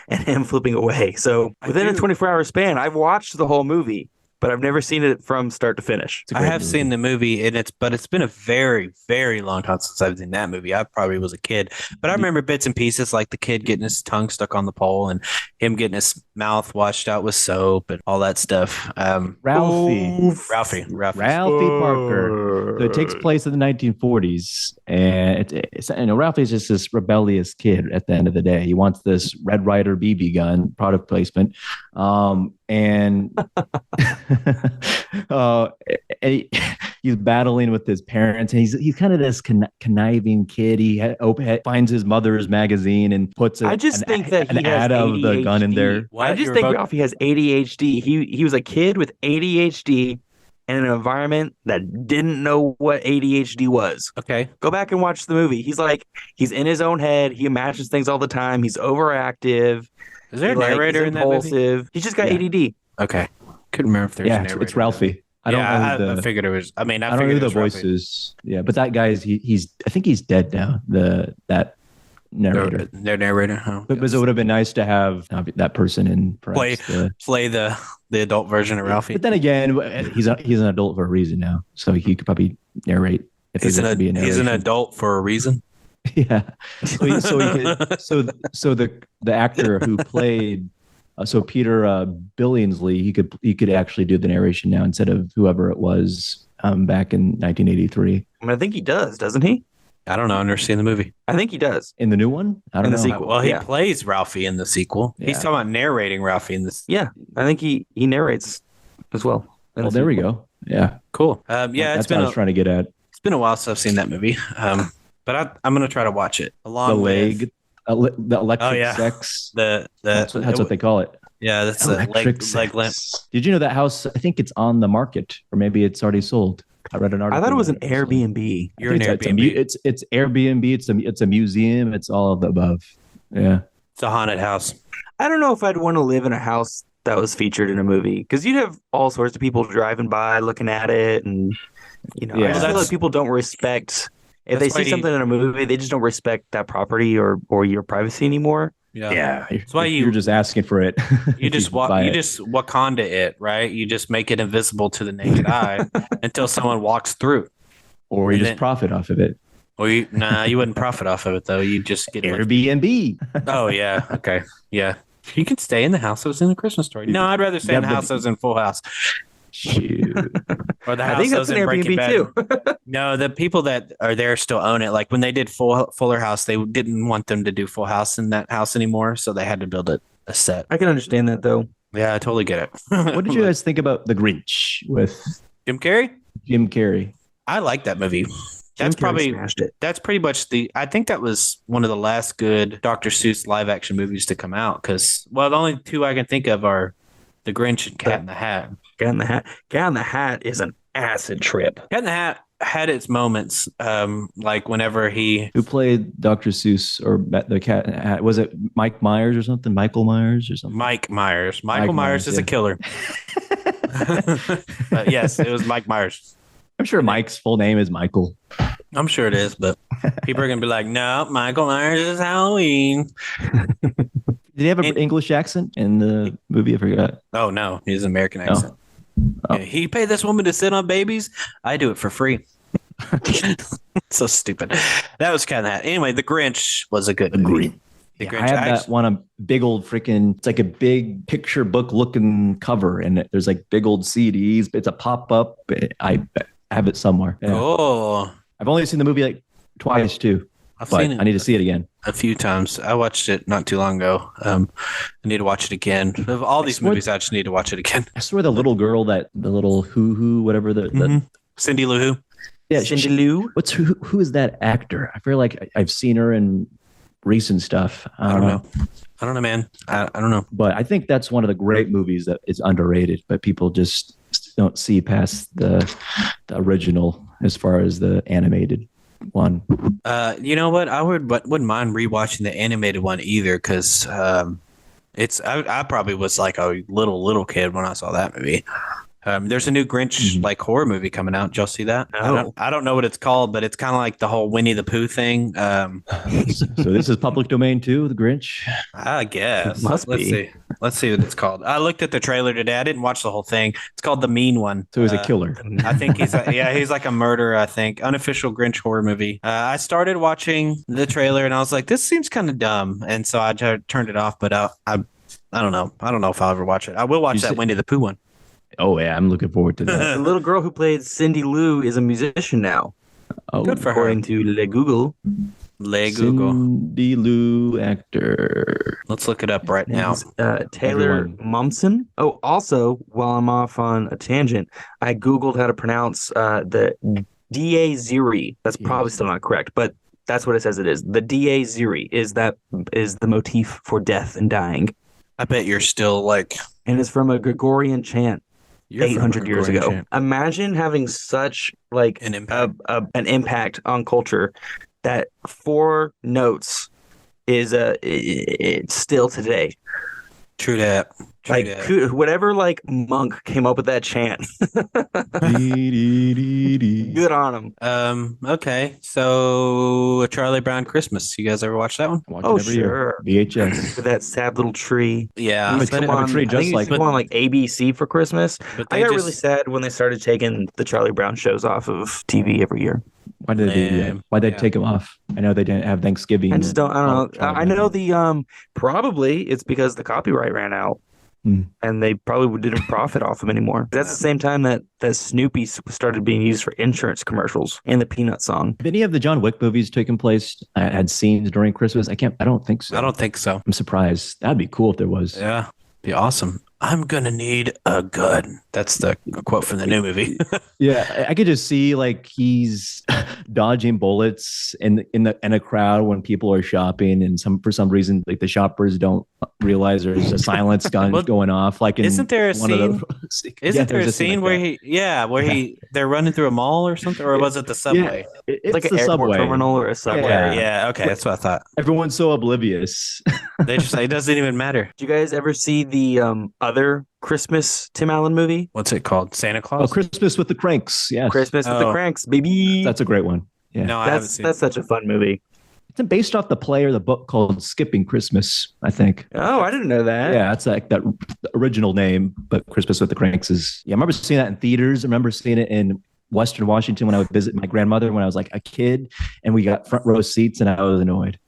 Speaker 2: and him flipping away. So within a 24-hour span, I've watched the whole movie, but I've never seen it from start to finish.
Speaker 3: I have seen the movie, and it's been a very, very long time since I've seen that movie. I probably was a kid, but I remember bits and pieces, like the kid getting his tongue stuck on the pole and him getting his mouth washed out with soap and all that stuff.
Speaker 1: Ralphie Parker. So it takes place in the 1940s, and it's Ralphie's just this rebellious kid. At the end of the day, he wants this Red Ryder BB gun, product placement, and he's battling with his parents, and he's kind of this conniving kid. He finds his mother's magazine and puts an ad of the gun in there.
Speaker 2: I just think Ralphie has ADHD. He was a kid with ADHD in an environment that didn't know what ADHD was.
Speaker 3: Okay.
Speaker 2: Go back and watch the movie. He's in his own head. He imagines things all the time. He's overactive.
Speaker 3: Is there a
Speaker 2: He's
Speaker 3: narrator in that movie?
Speaker 2: impulsive. He's just got
Speaker 1: Yeah.
Speaker 2: ADD.
Speaker 3: Okay. Couldn't remember if there's a
Speaker 1: Yeah,
Speaker 3: narrator.
Speaker 1: it's Ralphie. I don't know
Speaker 3: I
Speaker 1: the.
Speaker 3: figured it was. I mean,
Speaker 1: I don't know
Speaker 3: figured
Speaker 1: who
Speaker 3: it
Speaker 1: the
Speaker 3: was
Speaker 1: voice
Speaker 3: Ralphie.
Speaker 1: is. Yeah, but that guy's he's. I think he's dead now. That narrator.
Speaker 3: Their narrator. Oh,
Speaker 1: But it would have been nice to have that person in
Speaker 3: Play-
Speaker 1: perhaps
Speaker 3: play the adult version of Ralphie.
Speaker 1: But then again, he's an adult for a reason now, so he could probably narrate. If
Speaker 3: He's
Speaker 1: there's
Speaker 3: an
Speaker 1: to be a
Speaker 3: he's an
Speaker 1: narration.
Speaker 3: adult for a reason.
Speaker 1: Yeah. So the actor who played Peter Billingsley, he could actually do the narration now instead of whoever it was back in 1983
Speaker 2: I mean, I think he does, doesn't he?
Speaker 3: I don't know. I've never seen the movie.
Speaker 2: I think he does.
Speaker 1: in the new one. I don't
Speaker 2: In the
Speaker 1: know.
Speaker 2: sequel.
Speaker 3: Well, he
Speaker 2: Yeah.
Speaker 3: plays Ralphie in the sequel. He's
Speaker 1: Yeah.
Speaker 3: talking about narrating Ralphie in this.
Speaker 2: Yeah, I think he narrates as well.
Speaker 1: Well, there we go. Yeah,
Speaker 3: Cool. Yeah,
Speaker 1: that's what I was trying to get at.
Speaker 3: it's been a while since I've seen that movie. But I'm gonna try to watch it along
Speaker 1: The
Speaker 3: with
Speaker 1: leg, the electric
Speaker 3: Oh, yeah.
Speaker 1: sex.
Speaker 3: the
Speaker 1: That's what they call it.
Speaker 3: yeah that's a
Speaker 1: Electric
Speaker 3: leg lamp.
Speaker 1: sex. Did you know that house? I think it's on the market, or maybe it's already sold. I read an article.
Speaker 2: I thought it was an
Speaker 1: about recently.
Speaker 2: Airbnb.
Speaker 3: You're an
Speaker 1: It's
Speaker 3: Airbnb.
Speaker 1: it's Airbnb. It's a museum. It's all of the above. Yeah.
Speaker 3: It's a haunted house.
Speaker 2: I don't know if I'd want to live in a house that was featured in a movie because you'd have all sorts of people driving by looking at it, and I
Speaker 1: Yeah.
Speaker 2: just feel
Speaker 3: That's-
Speaker 2: like people don't respect. If they
Speaker 3: That's why
Speaker 2: see something in a movie, they just don't respect that property or your privacy anymore.
Speaker 3: That's why
Speaker 1: you're just asking for it.
Speaker 3: You just
Speaker 1: buy it.
Speaker 3: just Wakanda it, right? You just make it invisible to the naked eye until someone walks through.
Speaker 1: or you
Speaker 3: and
Speaker 1: just
Speaker 3: then-
Speaker 1: profit off of it.
Speaker 3: Or you wouldn't profit off of it though. You just get
Speaker 1: Airbnb.
Speaker 3: Oh yeah, okay, yeah. You can stay in the house that was in the Christmas Story. No, I'd rather stay in the
Speaker 1: Yeah, but-
Speaker 3: house that was in Full House
Speaker 1: Shoot.
Speaker 3: or the
Speaker 2: I
Speaker 3: house
Speaker 2: think
Speaker 3: that
Speaker 2: that's
Speaker 3: was
Speaker 2: an
Speaker 3: in Breaking
Speaker 2: Airbnb
Speaker 3: Bad.
Speaker 2: too.
Speaker 3: No, the people that are there still own it. Like when they did Fuller House, they didn't want them to do Full House in that house anymore, so they had to build a set.
Speaker 2: I can understand that though.
Speaker 3: Yeah, I totally get it.
Speaker 1: What did you guys think about The Grinch with
Speaker 3: Jim Carrey?
Speaker 1: Jim Carrey?
Speaker 3: I like that movie.
Speaker 2: Jim
Speaker 3: That's
Speaker 2: Carrey
Speaker 3: probably
Speaker 2: smashed it.
Speaker 3: that's pretty much I think that was one of the last good Dr. Seuss live action movies to come out because the only two I can think of are The Grinch and Cat in the Hat.
Speaker 2: Cat in the Hat. Cat in the Hat is an acid trip.
Speaker 3: Cat in the Hat had its moments, like whenever he
Speaker 1: Who played Dr. Seuss or the cat? Was it Mike Myers or something? Michael Myers or something?
Speaker 3: Mike Myers. Michael
Speaker 1: Mike
Speaker 3: Myers
Speaker 1: Myers,
Speaker 3: is a
Speaker 1: yeah.
Speaker 3: killer. But yes, it was Mike Myers.
Speaker 1: I'm sure Mike's full name is Michael.
Speaker 3: I'm sure it is, but people are gonna be like, "No, Michael Myers is Halloween."
Speaker 1: Did he have an
Speaker 3: And-
Speaker 1: English accent in the movie? I forgot.
Speaker 3: Oh no, he's an American accent.
Speaker 1: Oh.
Speaker 3: Yeah, he paid this woman to sit on babies. I do it for free. So stupid. That was kind of that. Anyway, The Grinch was a good movie. The
Speaker 1: Yeah,
Speaker 3: Grinch.
Speaker 1: I have
Speaker 3: actually-
Speaker 1: that one, a big old freaking, it's like a big picture book looking cover, and there's like big old CDs. It's a pop up. I have it somewhere. Yeah.
Speaker 3: Oh,
Speaker 1: I've only seen the movie like twice too,
Speaker 3: I've
Speaker 1: but
Speaker 3: seen it
Speaker 1: I need to see it again.
Speaker 3: a few times. I watched it not too long ago. I need to watch it again. Of all these
Speaker 1: swear-
Speaker 3: movies, I just need to watch it again.
Speaker 1: I swear the little girl the little hoo whatever the
Speaker 3: Cindy Lou Who.
Speaker 1: yeah,
Speaker 2: Cindy Lou.
Speaker 1: who is that actor? I feel like I've seen her in recent stuff.
Speaker 3: I don't know. I don't know, man. I don't know.
Speaker 1: But I think that's one of the great movies that is underrated, but people just don't see past the original as far as the animated one.
Speaker 3: You know what? I wouldn't mind rewatching the animated one either because it's I probably was like a little kid when I saw that movie. There's a new Grinch like horror movie coming out. Did y'all see that?
Speaker 2: No.
Speaker 3: I don't know what it's called, but it's kind of like the whole Winnie the Pooh thing.
Speaker 1: So this is public domain too, The Grinch.
Speaker 3: I guess.
Speaker 2: Must
Speaker 3: Let's
Speaker 2: be.
Speaker 3: see. Let's see what it's called. I looked at the trailer today. I didn't watch the whole thing. It's called The Mean One.
Speaker 1: So he's a killer.
Speaker 3: I think he's like a murderer. I think unofficial Grinch horror movie. I started watching the trailer and I was like, this seems kind of dumb, and so I turned it off. But I don't know. I don't know if I'll ever watch it. I will watch
Speaker 1: You
Speaker 3: that
Speaker 1: said-
Speaker 3: Winnie the Pooh one.
Speaker 1: Oh yeah, I'm looking forward to that.
Speaker 2: The little girl who played Cindy Lou is a musician now,
Speaker 1: Oh,
Speaker 3: Good for her.
Speaker 2: according to Le Google.
Speaker 3: Lay Google.
Speaker 1: Cindy Lou actor.
Speaker 3: Let's look it up right now.
Speaker 2: Name's, Taylor
Speaker 1: Everyone.
Speaker 2: Momsen. Oh, also, while I'm off on a tangent, I Googled how to pronounce the Da Ziri. That's probably still not correct, but that's what it says it is. The Da Ziri is the motif for death and dying.
Speaker 3: I bet you're still like,
Speaker 2: And it's from a Gregorian chant.
Speaker 3: You're from
Speaker 2: 800 years ago.
Speaker 3: Gregorian chant.
Speaker 2: Imagine having such like
Speaker 3: An impact.
Speaker 2: an impact on culture that 4 notes is it's still today.
Speaker 3: True that. True
Speaker 2: Like
Speaker 3: that.
Speaker 2: whatever like monk came up with that chant. Good on him.
Speaker 3: Okay. So A Charlie Brown Christmas. You guys ever watch that one?
Speaker 1: Watch
Speaker 2: Oh,
Speaker 1: it every year.
Speaker 2: sure.
Speaker 1: VHS.
Speaker 2: With that sad little tree.
Speaker 3: Yeah.
Speaker 2: It used to
Speaker 1: Have
Speaker 2: come
Speaker 1: a
Speaker 2: on,
Speaker 1: tree
Speaker 2: I think
Speaker 1: just
Speaker 2: it used
Speaker 1: like
Speaker 2: to come on like ABC for Christmas.
Speaker 3: But
Speaker 2: I
Speaker 3: they
Speaker 2: got
Speaker 3: just,
Speaker 2: really sad when they started taking the Charlie Brown shows off of TV every year.
Speaker 1: Why did they do that? Why did they take them off? I know they didn't have Thanksgiving.
Speaker 2: I just don't. I don't know.
Speaker 1: Charlie
Speaker 2: I know
Speaker 1: Brown.
Speaker 2: the probably it's because the copyright ran out, and they probably didn't profit off them anymore. That's the same time that Snoopy started being used for insurance commercials and the Peanut song.
Speaker 1: Have any of the John Wick movies taken place had scenes during Christmas? I don't think so.
Speaker 3: I don't think so.
Speaker 1: I'm surprised. That'd be cool if there was.
Speaker 3: Yeah. Be awesome. I'm gonna need a gun. That's the quote from the new movie.
Speaker 1: Yeah, I could just see like he's dodging bullets in a crowd when people are shopping, and for some reason like the shoppers don't realize there's a silence gun
Speaker 3: Well,
Speaker 1: going off. Like,
Speaker 3: isn't there a
Speaker 1: one of
Speaker 3: scene?
Speaker 1: the-
Speaker 3: Isn't there
Speaker 1: there's
Speaker 3: a scene
Speaker 1: like
Speaker 3: where
Speaker 1: that.
Speaker 3: they're running through a mall or something, or was it the subway?
Speaker 1: It's
Speaker 2: Like an
Speaker 1: the
Speaker 2: airport
Speaker 1: subway.
Speaker 2: terminal or a subway.
Speaker 1: Yeah.
Speaker 3: Yeah. Okay, that's what I thought.
Speaker 1: Everyone's so oblivious.
Speaker 3: They just it doesn't even matter.
Speaker 2: Did you guys ever see the other Christmas Tim Allen movie?
Speaker 3: What's it called? Santa
Speaker 1: Oh,
Speaker 3: Claus?
Speaker 1: Christmas with the Cranks. Yes,
Speaker 2: Christmas with the
Speaker 3: Oh.
Speaker 2: Cranks, baby.
Speaker 1: that's a great one. Yeah,
Speaker 3: No, I haven't
Speaker 2: that's
Speaker 3: seen.
Speaker 2: that's such a fun movie.
Speaker 1: it's based off the play or the book called Skipping Christmas. I think.
Speaker 2: Oh, I didn't know that.
Speaker 1: Yeah, that's like that original name, but Christmas with the Cranks is. Yeah, I remember seeing that in theaters. I remember seeing it in Western Washington when I would visit my grandmother when I was like a kid, and we got front row seats, and I was annoyed.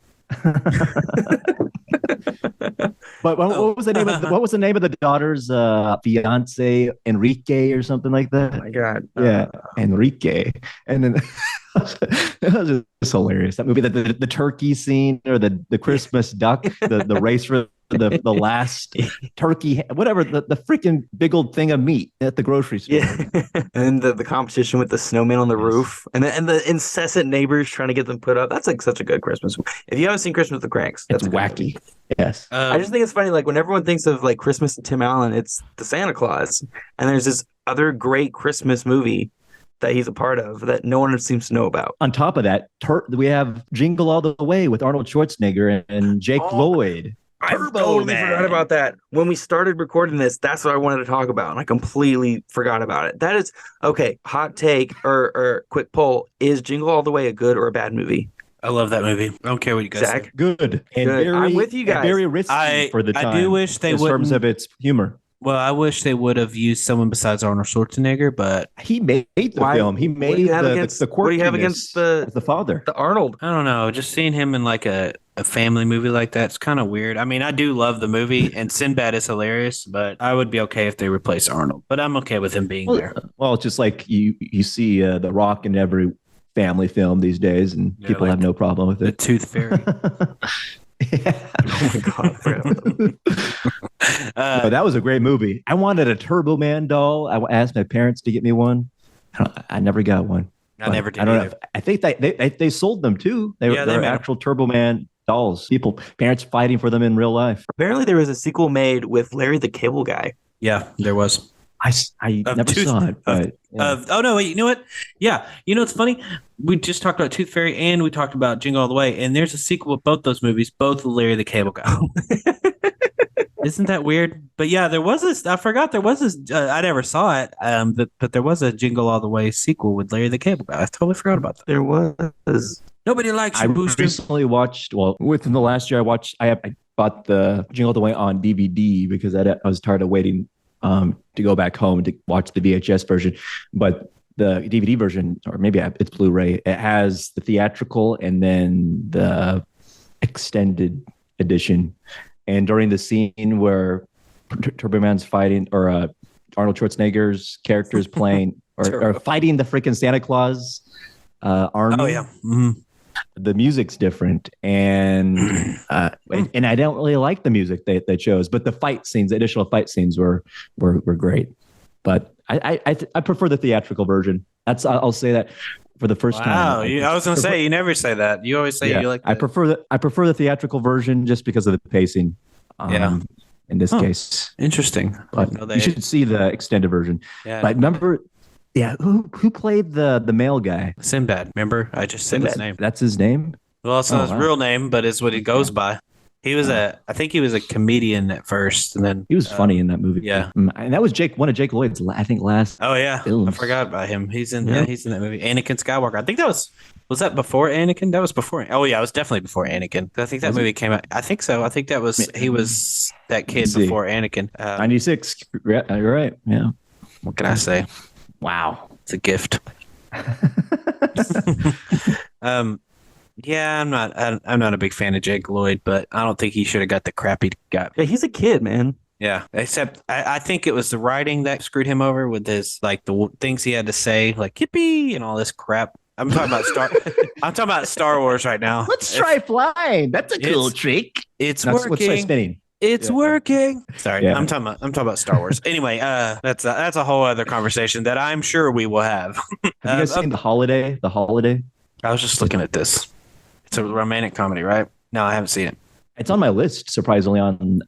Speaker 1: But what was the name of the daughter's fiance, Enrique or something like
Speaker 2: Oh
Speaker 1: that?
Speaker 2: my God.
Speaker 1: Yeah, Enrique, and then it was just hilarious. That movie, the turkey scene or the Christmas duck, the race for the last turkey, whatever, the freaking big old thing of meat at the grocery store.
Speaker 2: Yeah, and then the competition with the snowman on the roof, and the incessant neighbors trying to get them put up. That's like such a good Christmas movie. If you haven't seen Christmas with the Cranks, that's
Speaker 1: It's
Speaker 2: a good
Speaker 1: wacky.
Speaker 2: movie.
Speaker 1: Yes.
Speaker 2: I just think it's funny, like when everyone thinks of like Christmas and Tim Allen, it's the Santa Claus, and there's this other great Christmas movie that he's a part of that no one seems to know about.
Speaker 1: On top of that, we have Jingle All the Way with Arnold Schwarzenegger and Jake Lloyd.
Speaker 2: I
Speaker 1: Turbo
Speaker 2: totally
Speaker 1: Man.
Speaker 2: forgot about that. When we started recording this, that's what I wanted to talk about, and I completely forgot about it. That is okay. Hot take or quick poll: is Jingle All the Way a good or a bad movie?
Speaker 3: I love that movie. I don't care what you guys
Speaker 2: Zach?
Speaker 3: say.
Speaker 1: Good and
Speaker 2: Good.
Speaker 1: very,
Speaker 2: I'm with you
Speaker 1: and
Speaker 2: guys.
Speaker 1: very risky
Speaker 3: I-
Speaker 1: for the
Speaker 3: I
Speaker 1: time.
Speaker 3: do wish they
Speaker 1: in terms
Speaker 3: wouldn't-
Speaker 1: of its humor.
Speaker 3: Well, I wish they would have used someone besides Arnold Schwarzenegger, but
Speaker 1: He made the
Speaker 2: Why-
Speaker 1: film. He
Speaker 2: what do
Speaker 1: made
Speaker 2: you have
Speaker 1: the
Speaker 2: against-
Speaker 1: the
Speaker 2: what do you have against
Speaker 1: quirkiness of the father.
Speaker 2: The Arnold.
Speaker 3: I don't know. Just seeing him in like a family movie like that, it's kind of weird. I mean, I do love the movie, and Sinbad is hilarious, but I would be okay if they replace Arnold. But I'm okay with him being there.
Speaker 1: Well, it's just like you see The Rock in every family film these days, and
Speaker 3: Yeah,
Speaker 1: people
Speaker 3: like
Speaker 1: have no problem with
Speaker 3: The
Speaker 1: it.
Speaker 3: Tooth Fairy.
Speaker 1: Yeah.
Speaker 2: Oh my God. I forgot about that.
Speaker 1: No, that was a great movie. I wanted a Turbo Man doll. I asked my parents to get me one. I never got one.
Speaker 3: I
Speaker 1: But
Speaker 3: never did
Speaker 1: I don't
Speaker 3: either.
Speaker 1: know. I think they sold them too. They
Speaker 3: Yeah, they
Speaker 1: were
Speaker 3: made 'em.
Speaker 1: actual Turbo Man dolls. Parents fighting for them in real life.
Speaker 2: Apparently, there was a sequel made with Larry the Cable Guy.
Speaker 3: Yeah, there was.
Speaker 1: I
Speaker 3: Of
Speaker 1: never
Speaker 3: Tooth-
Speaker 1: saw it, but yeah.
Speaker 3: Oh no, wait, you know what? Yeah, you know it's funny. We just talked about Tooth Fairy and we talked about Jingle All the Way, and there's a sequel of both those movies, both with Larry the Cable Guy. Isn't that weird? But yeah, there was this. I forgot there was this. I never saw it. But there was a Jingle All the Way sequel with Larry the Cable Guy. I totally forgot about that.
Speaker 2: There was.
Speaker 3: Nobody likes
Speaker 1: I
Speaker 3: you, Booster.
Speaker 1: recently watched. Well, within the last year, I bought the Jingle All the Way on DVD because I was tired of waiting to go back home to watch the VHS version. But the DVD version, or maybe it's Blu-ray, it has the theatrical and then the extended edition. And during the scene where Turbo Man's fighting, or Arnold Schwarzenegger's character is playing, or fighting the freaking Santa Claus army.
Speaker 3: Oh yeah. Mhm.
Speaker 1: The music's different, and I don't really like the music they chose, but the fight scenes, the additional fight scenes were great. But I prefer the theatrical version. I'll say that for the first
Speaker 3: Wow,
Speaker 1: time.
Speaker 3: I was gonna say you never say that. You always say
Speaker 1: Yeah,
Speaker 3: you like.
Speaker 1: I prefer the theatrical version just because of the pacing.
Speaker 3: Yeah.
Speaker 1: in this case.
Speaker 3: Interesting.
Speaker 1: But you should see the extended version.
Speaker 3: Yeah,
Speaker 1: but remember, who played the male guy?
Speaker 3: Sinbad. Remember, I just said his name.
Speaker 1: That's his name.
Speaker 3: Well, it's not his real name, but it's what he goes by. He was I think he was a comedian at first, and then
Speaker 1: he was funny in that movie.
Speaker 3: Yeah,
Speaker 1: and that was one of Jake Lloyd's, I think, last.
Speaker 3: Oh yeah,
Speaker 1: films.
Speaker 3: I forgot about him. He's in he's in that movie, Anakin Skywalker. I think that was that before Anakin? That was before. Oh yeah, it was definitely before Anakin. I think that movie came out. I think so. I think that was he was that kid before Anakin.
Speaker 1: 96. You're right. Yeah.
Speaker 3: What can I say?
Speaker 1: Wow,
Speaker 3: it's a gift. Yeah, I'm not a big fan of Jake Lloyd, but I don't think he should have got the crap he got.
Speaker 2: Yeah, he's a kid, man.
Speaker 3: Yeah, except I think it was the writing that screwed him over with his the things he had to say, like "yippee" and all this crap. I'm talking about Star Wars right now.
Speaker 1: Let's try flying. That's a cool trick.
Speaker 3: It's working.
Speaker 1: Let's try spinning.
Speaker 3: It's working. Sorry,
Speaker 1: Yeah.
Speaker 3: I'm talking about Star Wars. Anyway, that's a whole other conversation that I'm sure we will have.
Speaker 1: Have you guys seen The Holiday? The Holiday.
Speaker 3: I was just looking at this. It's a romantic comedy, right? No, I haven't seen it.
Speaker 1: It's on my list, surprisingly, on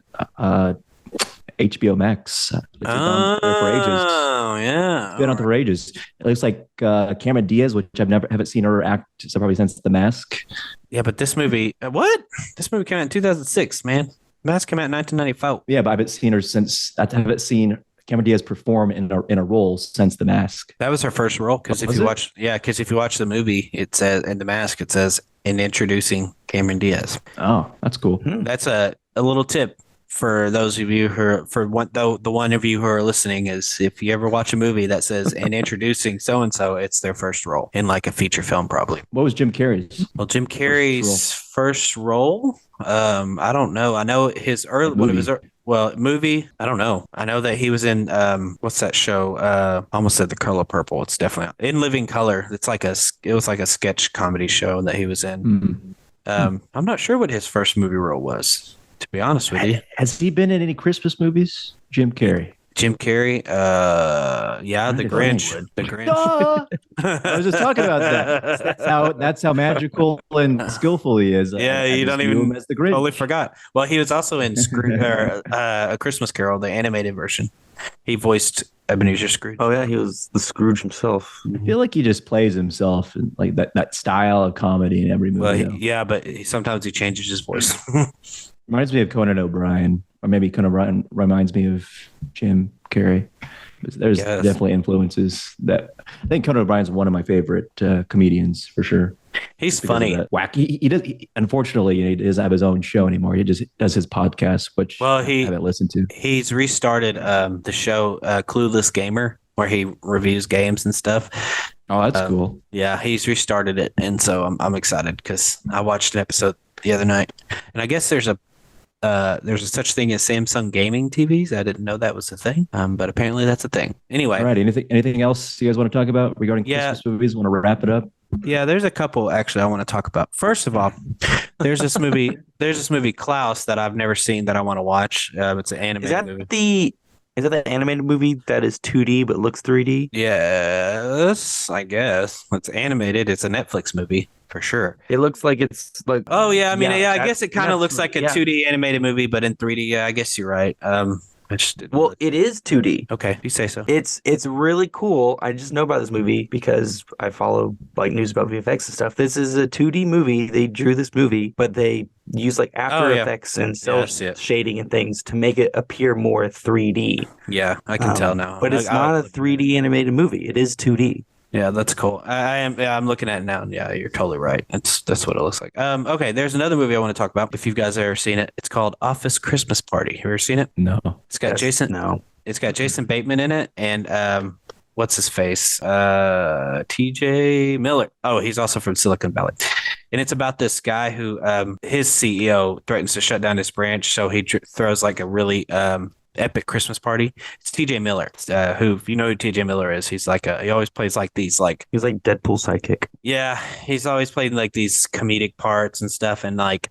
Speaker 1: HBO Max. It's been on there for ages.
Speaker 3: Oh, yeah.
Speaker 1: It's been on there for ages. It looks like Cameron Diaz, which haven't seen her act probably since The Mask.
Speaker 3: Yeah, but this movie, what? This movie came out in 2006, man. Mask came out in 1994.
Speaker 1: Yeah, but I haven't seen her since. I haven't seen Cameron Diaz perform in a role since The Mask.
Speaker 3: That was her first role because if you watch the movie, it says in The Mask, it says in introducing Cameron Diaz.
Speaker 1: Oh, that's cool.
Speaker 3: That's a little tip for those of you the one of you who are listening is if you ever watch a movie that says in introducing so and so, it's their first role in like a feature film, probably.
Speaker 1: What was Jim Carrey's?
Speaker 3: Well, Jim Carrey's first role. I don't know. I know his early movie. I don't know. I know that he was in what's that show? I almost said The Color Purple. It's definitely In Living Color. It was like a sketch comedy show that he was in. I'm not sure what his first movie role was, to be honest with you.
Speaker 1: Has he been in any Christmas movies? Jim Carrey.
Speaker 3: Jim Carrey, yeah, The Grinch. The Grinch.
Speaker 1: I was just talking about that. That's how magical and skillful he is.
Speaker 3: Yeah, you don't even
Speaker 1: as the Grinch.
Speaker 3: Totally forgot. Well, he was also in A Christmas Carol, the animated version. He voiced Ebenezer Scrooge.
Speaker 2: Oh yeah, he was the Scrooge himself.
Speaker 1: I feel like he just plays himself, like that style of comedy in every movie.
Speaker 3: Well, yeah, but sometimes he changes his voice.
Speaker 1: Reminds me of Conan O'Brien, or maybe Conan reminds me of Jim Carrey. There's definitely influences that. I think Conan O'Brien's one of my favorite comedians for sure.
Speaker 3: He's funny.
Speaker 1: Wacky. He does. Unfortunately, he doesn't have his own show anymore. He just does his podcast, which I haven't listened to.
Speaker 3: He's restarted the show Clueless Gamer, where he reviews games and stuff.
Speaker 1: Oh, that's cool.
Speaker 3: Yeah, he's restarted it, and so I'm excited because I watched an episode the other night, and I guess there's a such thing as Samsung gaming TVs. I didn't know that was a thing, but apparently that's a thing. Anyway,
Speaker 1: all right. Anything else you guys want to talk about regarding Christmas movies? Want to wrap it up?
Speaker 3: Yeah, there's a couple actually I want to talk about. First of all, there's this movie Klaus that I've never seen that I want to watch. It's an animated movie.
Speaker 2: Is that the animated movie that is 2D but looks 3D?
Speaker 3: Yes, I guess. It's animated. It's a Netflix movie for sure.
Speaker 2: It looks like it's like.
Speaker 3: Oh yeah, I mean, I guess it kind of looks like a 2D animated movie, but in 3D. Yeah, I guess you're right.
Speaker 2: It is 2D.
Speaker 3: Okay, you say so.
Speaker 2: It's really cool. I just know about this movie because I follow like news about VFX and stuff. This is a 2D movie. They drew this movie, but they use like After Effects and cell shading and things to make it appear more 3D.
Speaker 3: Yeah, I can tell now.
Speaker 2: But it's not a 3D animated movie. It is 2D.
Speaker 3: Yeah, that's cool. I'm looking at it now. And yeah, you're totally right. That's what it looks like. Okay, there's another movie I want to talk about. If you guys have ever seen it, it's called Office Christmas Party. Have you ever seen it?
Speaker 1: No.
Speaker 3: It's got Jason Bateman in it, and what's his face? TJ Miller. Oh, he's also from Silicon Valley. And it's about this guy who his CEO threatens to shut down his branch, so he throws like a really epic Christmas party. It's TJ Miller, who, if you know who TJ Miller is, he's like he always plays like these he's like
Speaker 2: Deadpool sidekick.
Speaker 3: Yeah, he's always played like these comedic parts and stuff, and like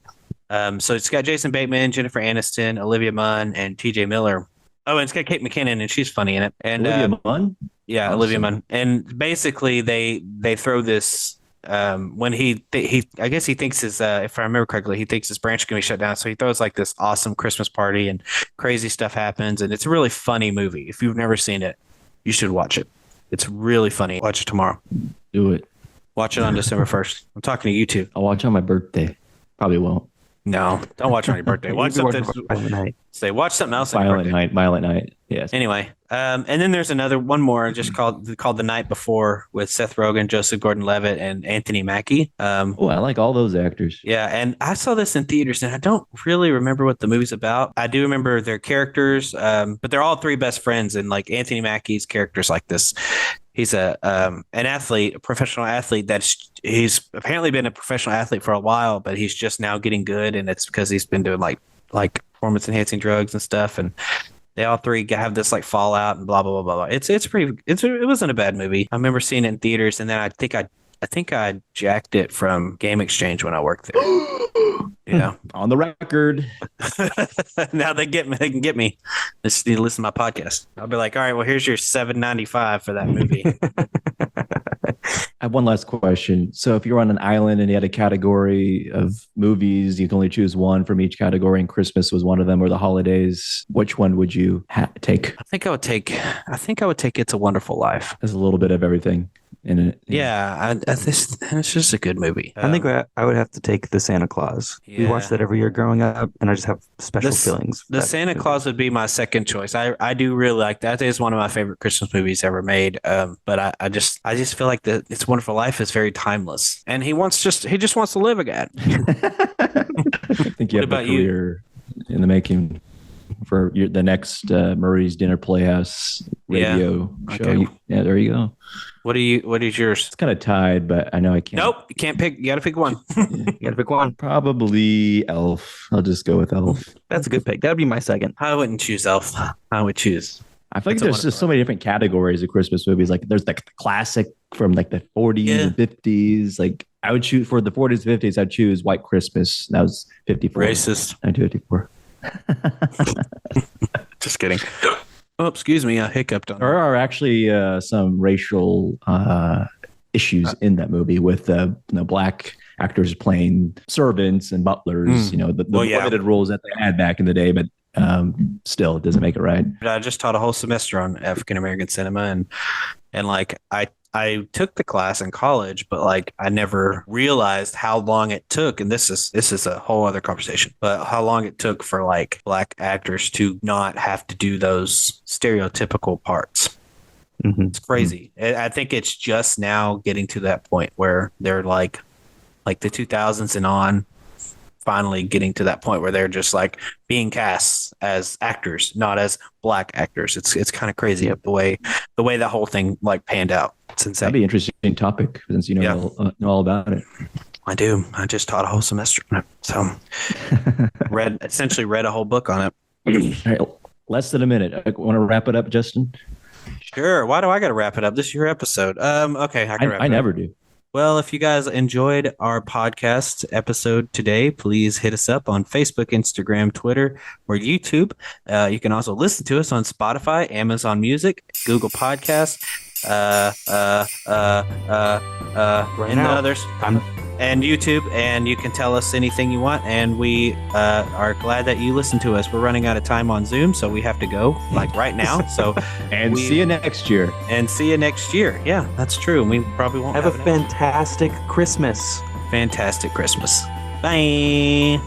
Speaker 3: so it's got Jason Bateman, Jennifer Aniston, Olivia Munn, and TJ Miller. Oh, and it's got Kate McKinnon, and she's funny in it. And
Speaker 1: Olivia Munn?
Speaker 3: Yeah, awesome. Olivia Munn. And basically they throw this when I guess he thinks his if I remember correctly, he thinks his branch is gonna be shut down, so he throws like this awesome Christmas party and crazy stuff happens, and it's a really funny movie. If you've never seen it, you should watch it. It's really funny. Watch it tomorrow.
Speaker 1: Do it.
Speaker 3: Watch it on December 1st. I'm talking to you two.
Speaker 1: I'll watch on my birthday. Probably won't.
Speaker 3: No, don't watch it on your birthday. Watch something. Watch something else.
Speaker 1: Violent Night. Yes.
Speaker 3: Anyway, and then there's one more just called The Night Before with Seth Rogen, Joseph Gordon-Levitt, and Anthony Mackie.
Speaker 1: I like all those actors.
Speaker 3: Yeah, and I saw this in theaters, and I don't really remember what the movie's about. I do remember their characters, but they're all three best friends, and like Anthony Mackie's character's like this. He's an athlete, a professional athlete. He's apparently been a professional athlete for a while, but he's just now getting good, and it's because he's been doing like performance enhancing drugs and stuff. And they all three have this like fallout and blah blah blah blah. It wasn't a bad movie. I remember seeing it in theaters, and then I think I jacked it from Game Exchange when I worked there. Yeah,
Speaker 1: on the record.
Speaker 3: Now they can get me. They just need to listen to my podcast. I'll be like, all right, well, here's your $7.95 for that movie.
Speaker 1: I have one last question. So if you're on an island and you had a category of movies, you can only choose one from each category, and Christmas was one of them, or the holidays, which one would you take?
Speaker 3: I think I would take It's a Wonderful Life.
Speaker 1: There's a little bit of everything in it.
Speaker 3: Yeah, it's just a good movie.
Speaker 2: I think I would have to take The Santa Claus.
Speaker 3: Yeah.
Speaker 2: We watched that every year growing up, and I just have special feelings.
Speaker 3: The Santa Claus would be my second choice. I do really like that. It's one of my favorite Christmas movies ever made. But I just feel like It's a Wonderful Life is very timeless, and he just wants to live again.
Speaker 1: I think you have a career in the making for the next Murray's Dinner Playhouse radio show.
Speaker 3: Okay.
Speaker 1: Yeah, there you go.
Speaker 3: What is yours?
Speaker 1: It's kind of tied, but I know I can't.
Speaker 3: Nope, you can't pick. You got to pick one.
Speaker 2: You got to pick one.
Speaker 1: Probably Elf. I'll just go with Elf.
Speaker 2: That's a good pick. That would be my second.
Speaker 3: I wouldn't choose Elf. I would choose.
Speaker 1: I feel like there's just so many different categories of Christmas movies. Like there's like the classic from like the 40s and 50s. Like I would choose for the 40s and 50s. I'd choose White Christmas. That was 54.
Speaker 3: Racist.
Speaker 1: 1954.
Speaker 3: Just kidding. Oh, excuse me. I hiccuped on.
Speaker 1: There are actually some racial issues in that movie with black actors playing servants and butlers. The limited rules that they had back in the day, but still, it doesn't make it right.
Speaker 3: I just taught a whole semester on African American cinema, and like I took the class in college, but like I never realized how long it took. And this is a whole other conversation, but how long it took for like black actors to not have to do those stereotypical parts. Mm-hmm. It's crazy. Mm-hmm. I think it's just now getting to that point where they're like the 2000s and on, finally getting to that point where they're just like being cast as actors, not as black actors. It's kind of crazy the way that whole thing like panned out. It's insane.
Speaker 1: That'd be an interesting topic since you know all about it.
Speaker 3: I do. I just taught a whole semester on it, so essentially read a whole book on it.
Speaker 1: All right, less than a minute. I want to wrap it up, Justin.
Speaker 3: Sure. Why do I got to wrap it up? This is your episode. Okay, I can wrap it up.
Speaker 1: I never do.
Speaker 3: Well, if you guys enjoyed our podcast episode today, please hit us up on Facebook, Instagram, Twitter, or YouTube. You can also listen to us on Spotify, Amazon Music, Google Podcasts, and others, and YouTube. And you can tell us anything you want. And we are glad that you listen to us. We're running out of time on Zoom, so we have to go like right now. So
Speaker 1: see you next year.
Speaker 3: And see you next year. Yeah, that's true. We probably won't
Speaker 2: have a fantastic Christmas.
Speaker 3: Fantastic Christmas. Bye.